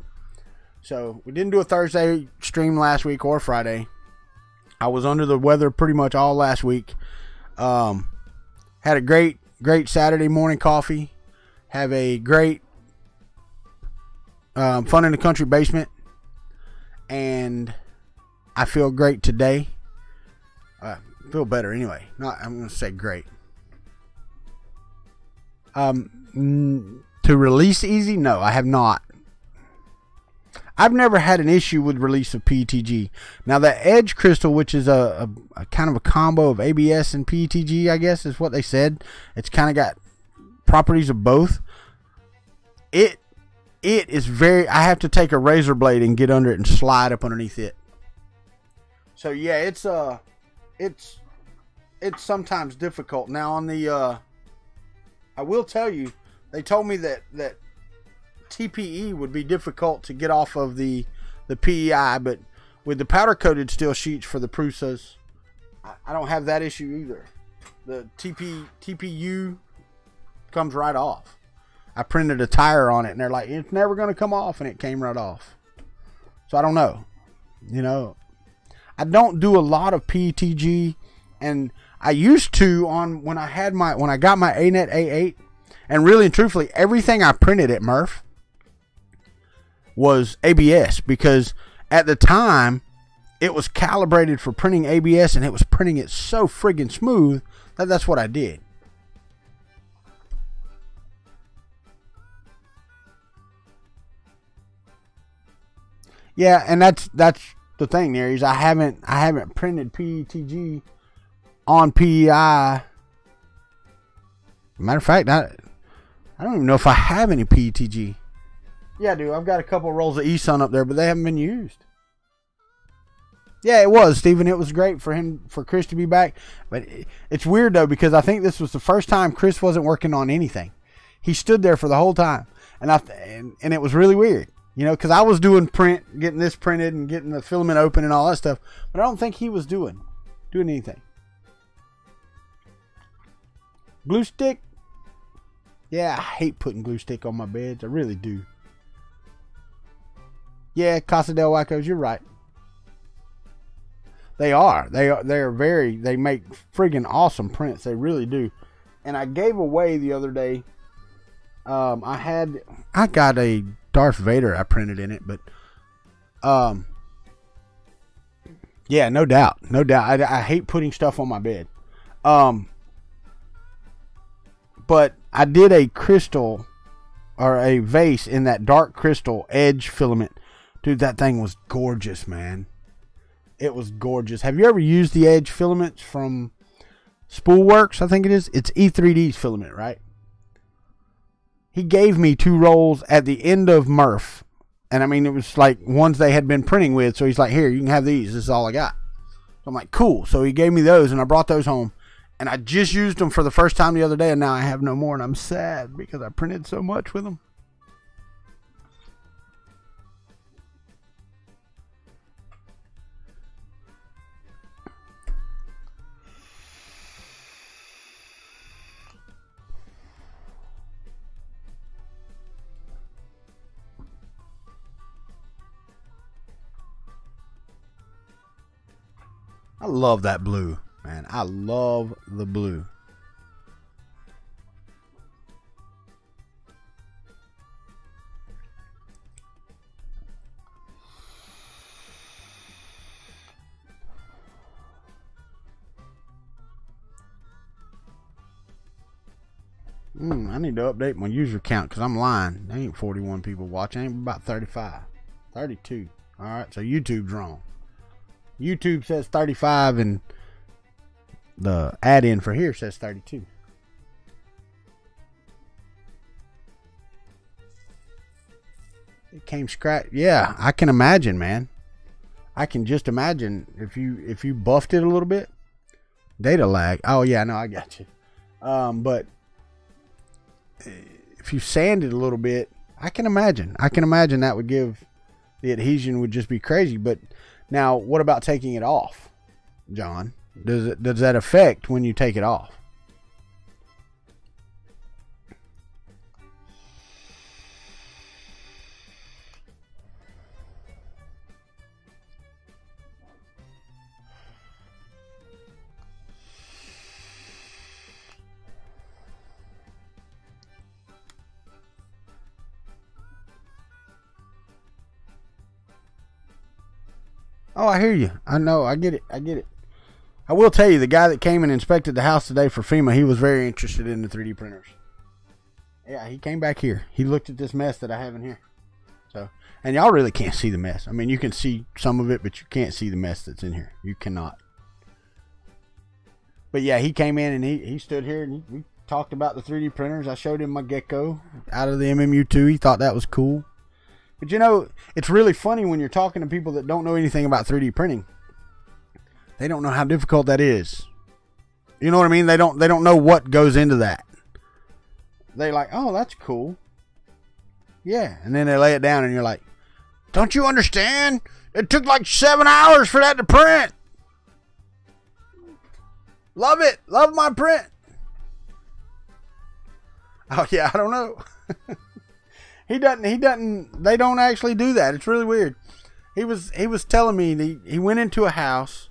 [SPEAKER 2] So we didn't do a Thursday stream last week or Friday. I was under the weather pretty much all last week. Had a great Saturday morning coffee. Have a great Fun in the Country basement. And I feel great today. Feel better anyway. I'm going to say great. To release easy? No, I have not. I've never had an issue with release of PETG. Now the Edge crystal, which is a kind of a combo of ABS and PETG, I guess is what they said. It's kind of got properties of both. It is very, I have to take a razor blade and get under it and slide up underneath it. So yeah, it's sometimes difficult. Now on the I will tell you, they told me that TPE would be difficult to get off of the PEI, but with the powder coated steel sheets for the Prusas, I don't have that issue either. The TPU comes right off. I printed a tire on it and they're like, it's never going to come off, and it came right off. So I don't know. You know, I don't do a lot of PETG, and I used to when I got my ANET A8, and really and truthfully, everything I printed at Murph was ABS, because at the time it was calibrated for printing ABS, and it was printing it so friggin' smooth that that's what I did. Yeah, and that's the thing there is I haven't printed PETG on PEI. Matter of fact, I don't even know if I have any PETG. Yeah, I do. I've got a couple of rolls of eSun up there, but they haven't been used. Yeah, it was, Stephen. It was great for Chris to be back. But it's weird, though, because I think this was the first time Chris wasn't working on anything. He stood there for the whole time. And it was really weird. You know, because I was doing getting this printed and getting the filament open and all that stuff. But I don't think he was doing anything. Glue stick. Yeah, I hate putting glue stick on my beds. I really do. Yeah, Casa del Huacos, you're right. They are. They make friggin' awesome prints. They really do. And I gave away the other day. I got a Darth Vader I printed in it, but yeah, no doubt. I hate putting stuff on my bed. But I did a crystal or a vase in that dark crystal edge filament. Dude, that thing was gorgeous, man. It was gorgeous. Have you ever used the edge filaments from Spoolworks? I think it is. It's E3D's filament, right? He gave me 2 rolls at the end of Murph. And I mean, it was like ones they had been printing with. So he's like, here, you can have these. This is all I got. I'm like, cool. So he gave me those, and I brought those home. And I just used them for the first time the other day, and now I have no more, and I'm sad because I printed so much with them. I love that blue, man. I love the blue. I need to update my user count because I'm lying. There ain't 41 people watching. Ain't about 35. 32. All right, so YouTube's wrong. YouTube says 35 and the add-in for here says 32. It came scratch. Yeah, I can imagine, man. I can just imagine if you buffed it a little bit. Data lag. Oh yeah, no, I got you. But if you sand it a little bit, I can imagine that would give the adhesion would just be crazy. But now, what about taking it off, John? Does that affect when you take it off? Oh, I hear you. I know. I get it. I will tell you, the guy that came and inspected the house today for FEMA, he was very interested in the 3D printers. Yeah, he came back here. He looked at this mess that I have in here. So, and y'all really can't see the mess. I mean, you can see some of it, but you can't see the mess that's in here. You cannot. But yeah, he came in and he stood here and we talked about the 3D printers. I showed him my Gecko out of the MMU2. He thought that was cool. But you know, it's really funny when you're talking to people that don't know anything about 3D printing. They don't know how difficult that is. You know what I mean? They don't know what goes into that. They're like, oh, that's cool. Yeah. And then they lay it down and you're like, don't you understand? It took like 7 hours for that to print. Love it. Love my print. Oh yeah, I don't know. He doesn't, they don't actually do that. It's really weird. He was telling me he went into a house,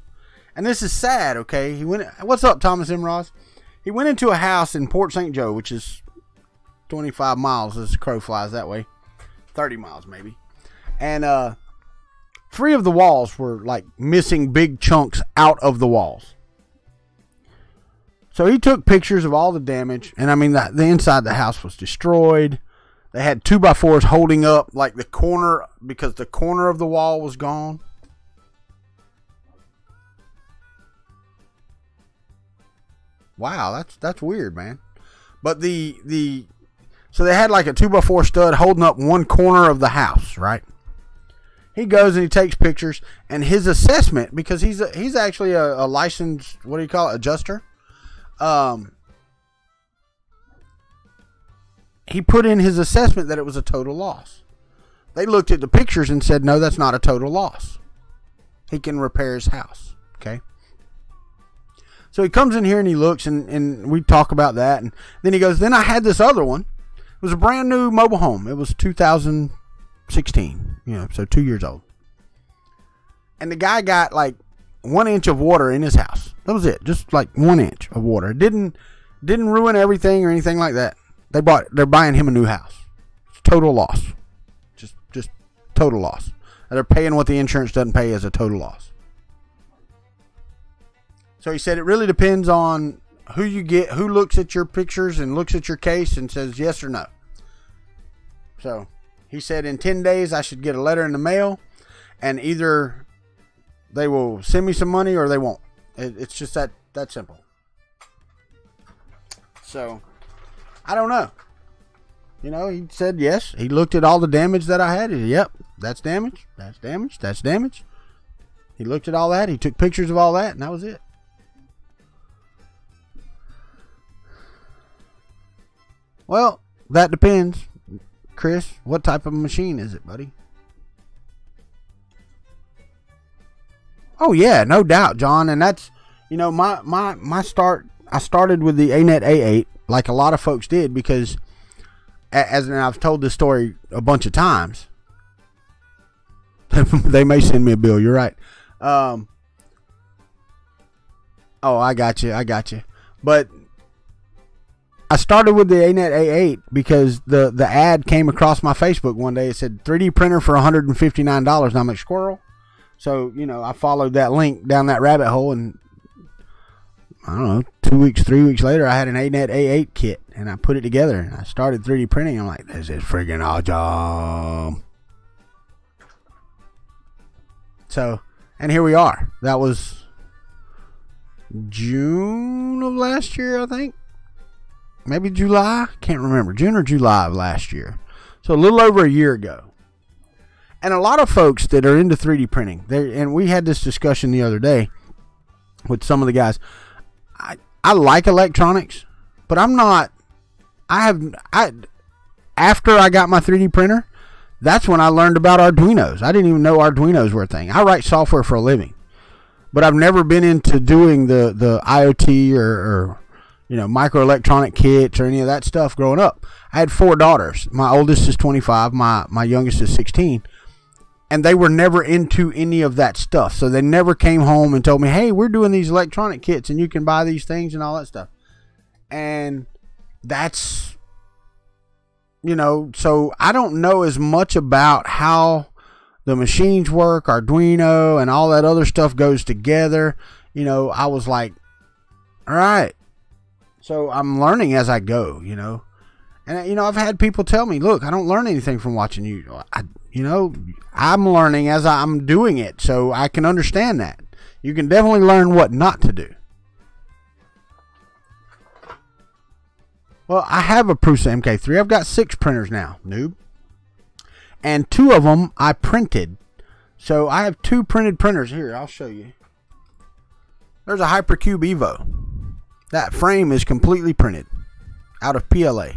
[SPEAKER 2] and this is sad, okay? What's up, Thomas M. Ross? He went into a house in Port St. Joe, which is 25 miles as the crow flies that way. 30 miles, maybe. And 3 of the walls were like missing big chunks out of the walls. So he took pictures of all the damage, and I mean, the inside of the house was destroyed. They had 2x4s holding up like the corner because the corner of the wall was gone. Wow, that's weird, man. But so they had like a 2x4 stud holding up one corner of the house, right? He goes and he takes pictures, and his assessment, because he's actually a licensed, what do you call it, adjuster. He put in his assessment that it was a total loss. They looked at the pictures and said, no, that's not a total loss. He can repair his house. Okay. So he comes in here and he looks and we talk about that. And then he goes, then I had this other one. It was a brand new mobile home. It was 2016, so 2 years old. And the guy got like 1 inch of water in his house. That was it. Just like 1 inch of water. It didn't ruin everything or anything like that. They're buying him a new house. It's total loss. Just total loss. And they're paying what the insurance doesn't pay as a total loss. So he said it really depends on who you get, who looks at your pictures and looks at your case and says yes or no. So he said in 10 days I should get a letter in the mail, and either they will send me some money or they won't. It's just that simple. So I don't know. He said yes. He looked at all the damage that I had. He said, yep, that's damage. That's damage. That's damage. He looked at all that. He took pictures of all that, and that was it. Well, that depends. Chris, what type of machine is it, buddy? Oh, yeah, no doubt, John. And that's, you know, my start, I started with the ANET A8 like a lot of folks did because, as and I've told this story a bunch of times. They may send me a bill. You're right. Oh, I got you. But I started with the ANET A8 because the ad came across my Facebook one day. It said 3D printer for $159. And I'm like, squirrel. So, you know, I followed that link down that rabbit hole, and I don't know, 2 weeks, 3 weeks later, I had an ANET A8 kit, and I put it together, and I started 3D printing. I'm like, this is friggin' awesome. So, and here we are. That was June of last year, I think. Maybe July. Can't remember. June or July of last year. So a little over a year ago. And a lot of folks that are into 3D printing, and we had this discussion the other day with some of the guys. I like electronics, but I'm not. After I got my 3D printer, that's when I learned about Arduinos. I didn't even know Arduinos were a thing. I write software for a living, but I've never been into doing the IoT or you know, microelectronic kits or any of that stuff growing up. I had 4 daughters. My oldest is 25. My youngest is 16. And they were never into any of that stuff. So they never came home and told me, hey, we're doing these electronic kits and you can buy these things and all that stuff. And that's, you know, so I don't know as much about how the machines work, Arduino, and all that other stuff goes together. You know, I was like, all right. So I'm learning as I go, you know. And, you know, I've had people tell me, look, I don't learn anything from watching you. You know, I'm learning as I'm doing it, so I can understand that. You can definitely learn what not to do. Well, I have a Prusa MK3. I've got 6 printers now, noob. And 2 of them I printed. So I have 2 printed printers. Here, I'll show you. There's a Hypercube Evo. That frame is completely printed out of PLA.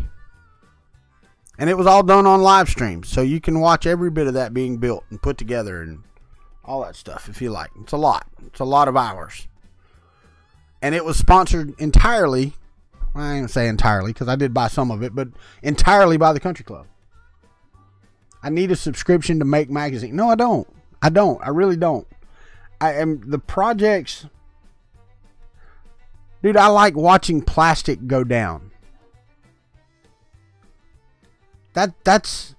[SPEAKER 2] And it was all done on live streams. So you can watch every bit of that being built and put together and all that stuff if you like. It's a lot. It's a lot of hours. And it was sponsored entirely, I ain't gonna say entirely because I did buy some of it, but entirely by the Kuntry Klub. I need a subscription to Make Magazine. No, I don't. I really don't. I am the projects. Dude, I like watching plastic go down. That's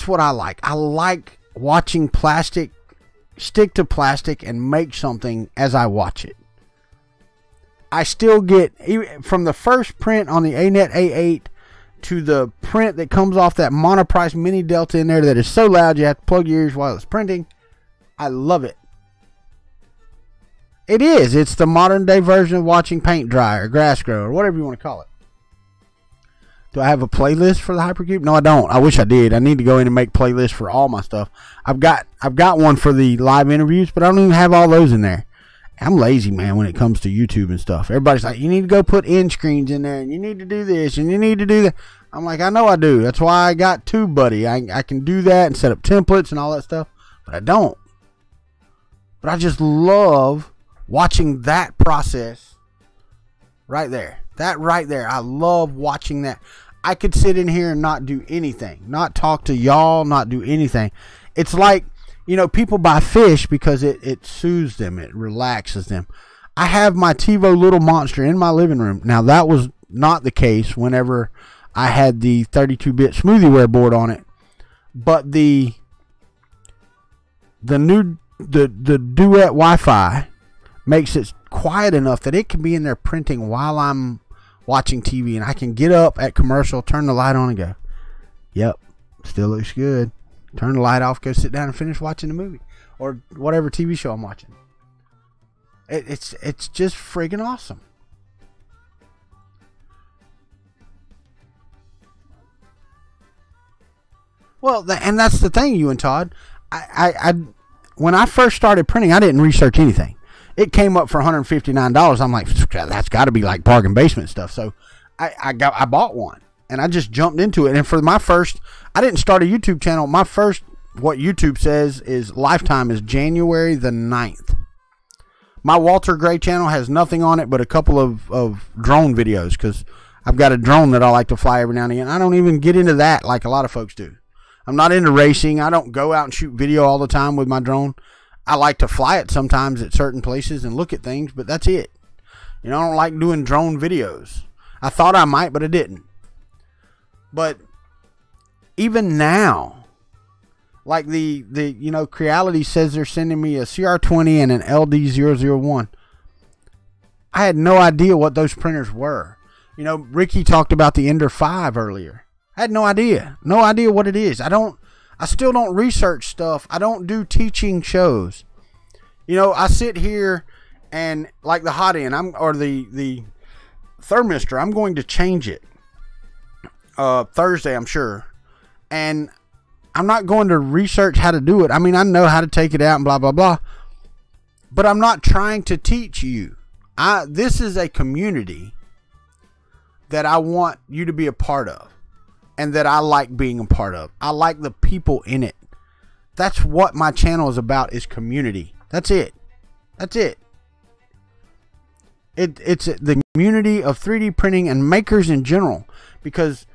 [SPEAKER 2] what I like. I like watching plastic stick to plastic and make something as I watch it. I still get, from the first print on the ANET A8 to the print that comes off that monoprice mini Delta in there that is so loud you have to plug your ears while it's printing. I love it. It is. It's the modern day version of watching paint dry or grass grow or whatever you want to call it. Do I have a playlist for the Hypercube? No, I don't. I wish I did. I need to go in and make playlists for all my stuff. I've got one for the live interviews, but I don't even have all those in there. I'm lazy, man, when it comes to YouTube and stuff. Everybody's like, you need to go put end screens in there, and you need to do this, and you need to do that. I'm like, I know I do. That's why I got TubeBuddy. I can do that and set up templates and all that stuff, but I don't. But I just love watching that process right there. That right there. I love watching that. I could sit in here and not do anything. Not talk to y'all, not do anything. It's like, you know, people buy fish because it soothes them. It relaxes them. I have my TiVo Little Monster in my living room. Now, that was not the case whenever I had the 32-bit SmoothieWare board on it. But the Duet Wi-Fi makes it quiet enough that it can be in there printing while I'm watching TV, and I can get up at commercial, turn the light on, and go, yep, still looks good. Turn the light off, go sit down and finish watching the movie or whatever TV show I'm watching. It's just friggin' awesome. Well, and that's the thing, you and Todd. when I first started printing, I didn't research anything. It came up for $159. I'm like, that's got to be like bargain basement stuff. So I bought one, and I just jumped into it. And for my first, I didn't start a YouTube channel. My first, what YouTube says is lifetime is January the 9th. My Walter Gray channel has nothing on it but a couple of drone videos, because I've got a drone that I like to fly every now and again. I don't even get into that like a lot of folks do. I'm not into racing. I don't go out and shoot video all the time with my drone. I like to fly it sometimes at certain places and look at things, but that's it. You know, I don't like doing drone videos. I thought I might, but I didn't. But even now, like the you know, Creality says they're sending me a CR20 and an LD001. I had no idea what those printers were. You know, Ricky talked about the Ender 5 earlier. I had no idea. No idea what it is. I still don't research stuff. I don't do teaching shows. You know, I sit here and like the hot end, or the thermistor, I'm going to change it Thursday, I'm sure. And I'm not going to research how to do it. I mean, I know how to take it out and blah, blah, blah. But I'm not trying to teach you. This is a community that I want you to be a part of. And that I like being a part of. I like the people in it. That's what my channel is about, is community. That's it. That's it. It's the community of 3D printing and makers in general. Because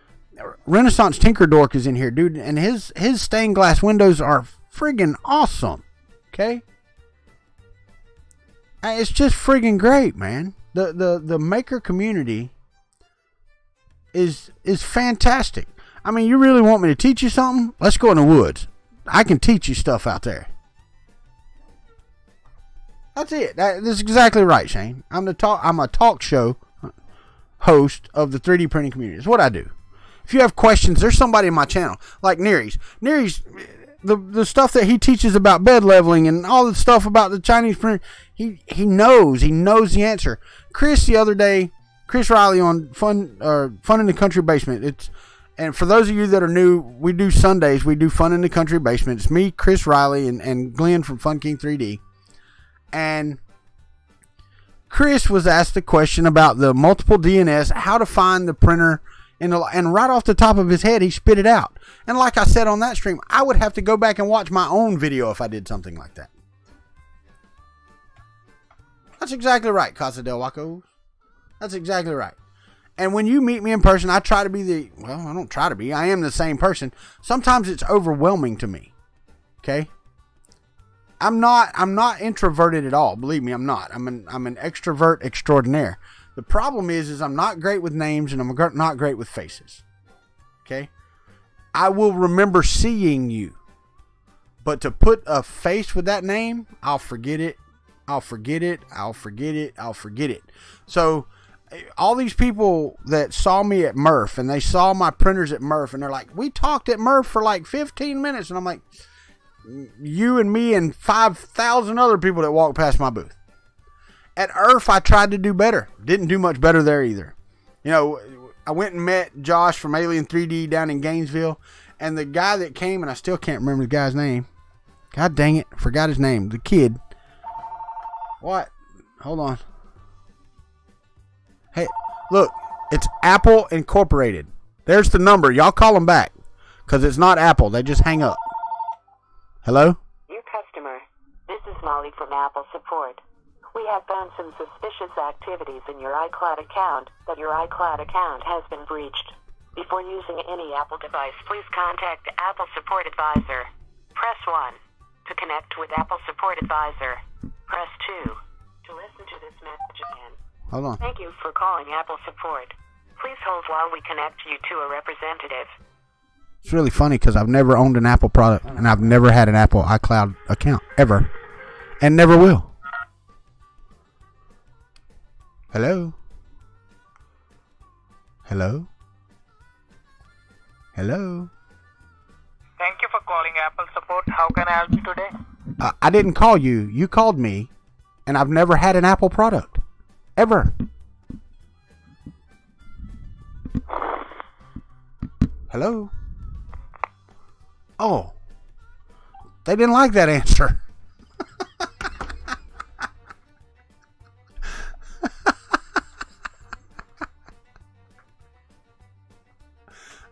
[SPEAKER 2] Renaissance Tinker Dork is in here, dude. And his stained glass windows are friggin' awesome. Okay? It's just friggin' great, man. The maker community is fantastic. I mean, you really want me to teach you something? Let's go in the woods. I can teach you stuff out there. That's it. That's exactly right, Shane. I'm a talk show host of the 3D printing community. It's what I do. If you have questions, there's somebody in my channel, like Nere's. Nere's, the stuff that he teaches about bed leveling and all the stuff about the Chinese print, he knows the answer. Chris, the other day, Chris Riley on Fun in the Country Basement. And for those of you that are new, we do Sundays. We do Fun in the Country Basement. It's me, Chris Riley, and Glenn from Fun King 3D. And Chris was asked a question about the multiple DNS, how to find the printer, and right off the top of his head, he spit it out. And like I said on that stream, I would have to go back and watch my own video if I did something like that. That's exactly right, Casa del Waco. That's exactly right. And when you meet me in person, I try to be I don't try to be. I am the same person. Sometimes it's overwhelming to me. Okay? I'm not introverted at all. Believe me, I'm not. I'm an extrovert extraordinaire. The problem is I'm not great with names, and I'm not great with faces. Okay? I will remember seeing you. But to put a face with that name, I'll forget it. I'll forget it. I'll forget it. I'll forget it. So all these people that saw me at Murph, and they saw my printers at Murph, and they're like, we talked at Murph for like 15 minutes. And I'm like, you and me and 5,000 other people that walked past my booth. At Earth, I tried to do better. Didn't do much better there either. You know, I went and met Josh from Alien 3D down in Gainesville, and the guy that came, and I still can't remember the guy's name. God dang it, forgot his name. The kid. What? Hold on. Hey, look, it's Apple Incorporated. There's the number. Y'all call them back, because it's not Apple. They just hang up. Hello?
[SPEAKER 4] Your customer. This is Molly from Apple Support. We have found some suspicious activities in your iCloud account, that your iCloud account has been breached. Before using any Apple device, please contact the Apple Support Advisor. Press 1 to connect with Apple Support Advisor. Press 2 to listen to this message again.
[SPEAKER 2] Hold on.
[SPEAKER 4] Thank you for calling Apple Support. Please hold while we connect you to a representative.
[SPEAKER 2] It's really funny because I've never owned an Apple product, and I've never had an Apple iCloud account, ever. And never will. Hello? Hello? Hello?
[SPEAKER 5] Thank you for calling Apple Support. How can I help you today?
[SPEAKER 2] I didn't call you. You called me, and I've never had an Apple product. Ever. Hello? Oh. They didn't like that answer.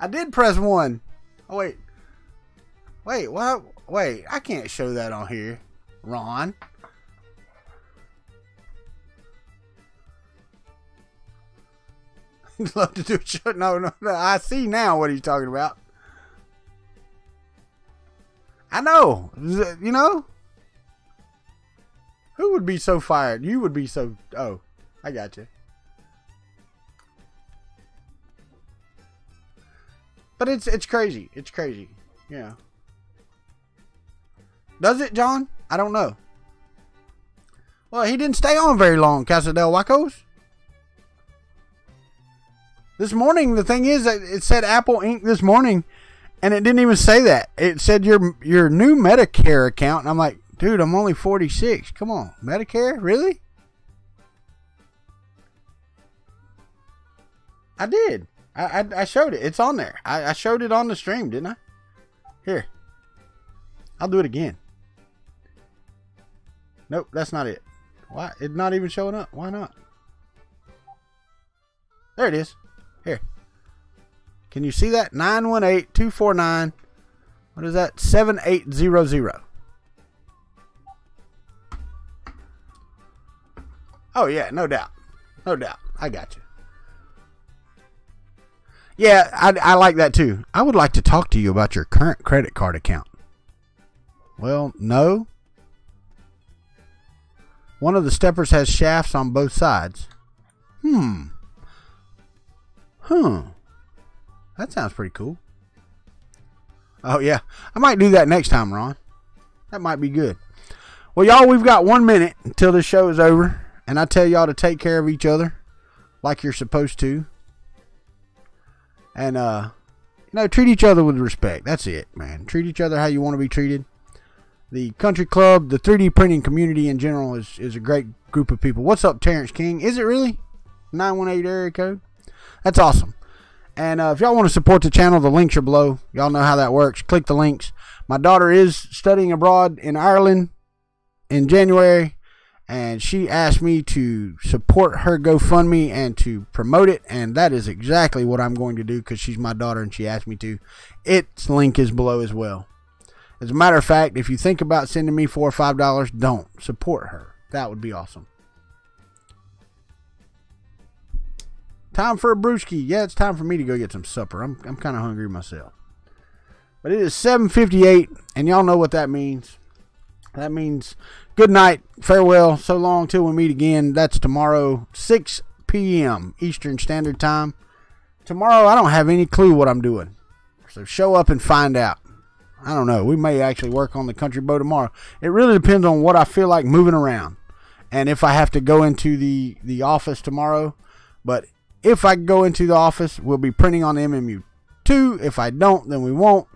[SPEAKER 2] did press 1. Oh, wait. Wait, what? Wait, I can't show that on here, Ron. He'd love to do a show. No. I see now what he's talking about. I know. You know? Who would be so fired? You would be so... Oh, I got you. But it's crazy. It's crazy. Yeah. Does it, John? I don't know. Well, he didn't stay on very long, Casa del Huacos. This morning, the thing is, it said Apple Inc. this morning, and it didn't even say that. It said your new Medicare account, and I'm like, dude, I'm only 46. Come on, Medicare? Really? I did. I showed it. It's on there. I showed it on the stream, didn't I? Here. I'll do it again. Nope, that's not it. Why? It's not even showing up. Why not? There it is. Here. Can you see that? 918-249. What is that? 7800. Oh, yeah, no doubt. No doubt. I got you. Yeah, I like that too. I would like to talk to you about your current credit card account. Well, no. One of the steppers has shafts on both sides. That sounds pretty cool. Oh, yeah. I might do that next time, Ron. That might be good. Well, y'all, we've got 1 minute until the show is over. And I tell y'all to take care of each other like you're supposed to. And, treat each other with respect. That's it, man. Treat each other how you want to be treated. The Kuntry Klub, the 3D printing community in general is a great group of people. What's up, Terrence King? Is it really? 918 area code? That's awesome. And if y'all want to support the channel, the links are below. Y'all know how that works. Click the links. My daughter is studying abroad in Ireland in January. And she asked me to support her GoFundMe and to promote it. And that is exactly what I'm going to do because she's my daughter and she asked me to. Its link is below as well. As a matter of fact, if you think about sending me $4 or $5, don't. Support her. That would be awesome. Time for a brewski. Yeah, it's time for me to go get some supper. I'm kind of hungry myself. But it is 7:58, and y'all know what that means. That means good night, farewell, so long till we meet again. That's tomorrow, 6 p.m. Eastern Standard Time. Tomorrow, I don't have any clue what I'm doing. So show up and find out. I don't know. We may actually work on the country boat tomorrow. It really depends on what I feel like moving around. And if I have to go into the office tomorrow. But if I go into the office, we'll be printing on the MMU2. If I don't, then we won't.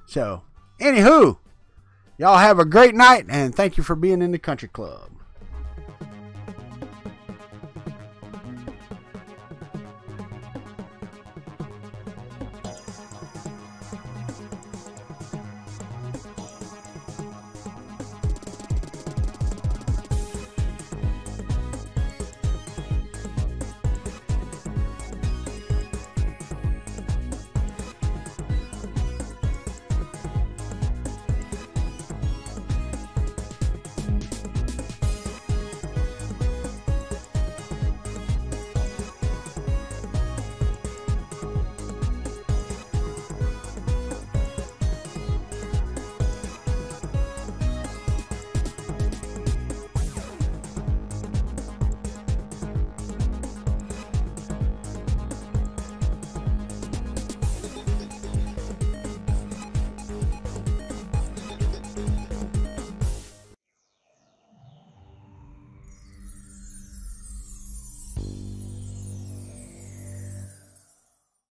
[SPEAKER 2] So, anywho. Y'all have a great night, and thank you for being in the Country Club.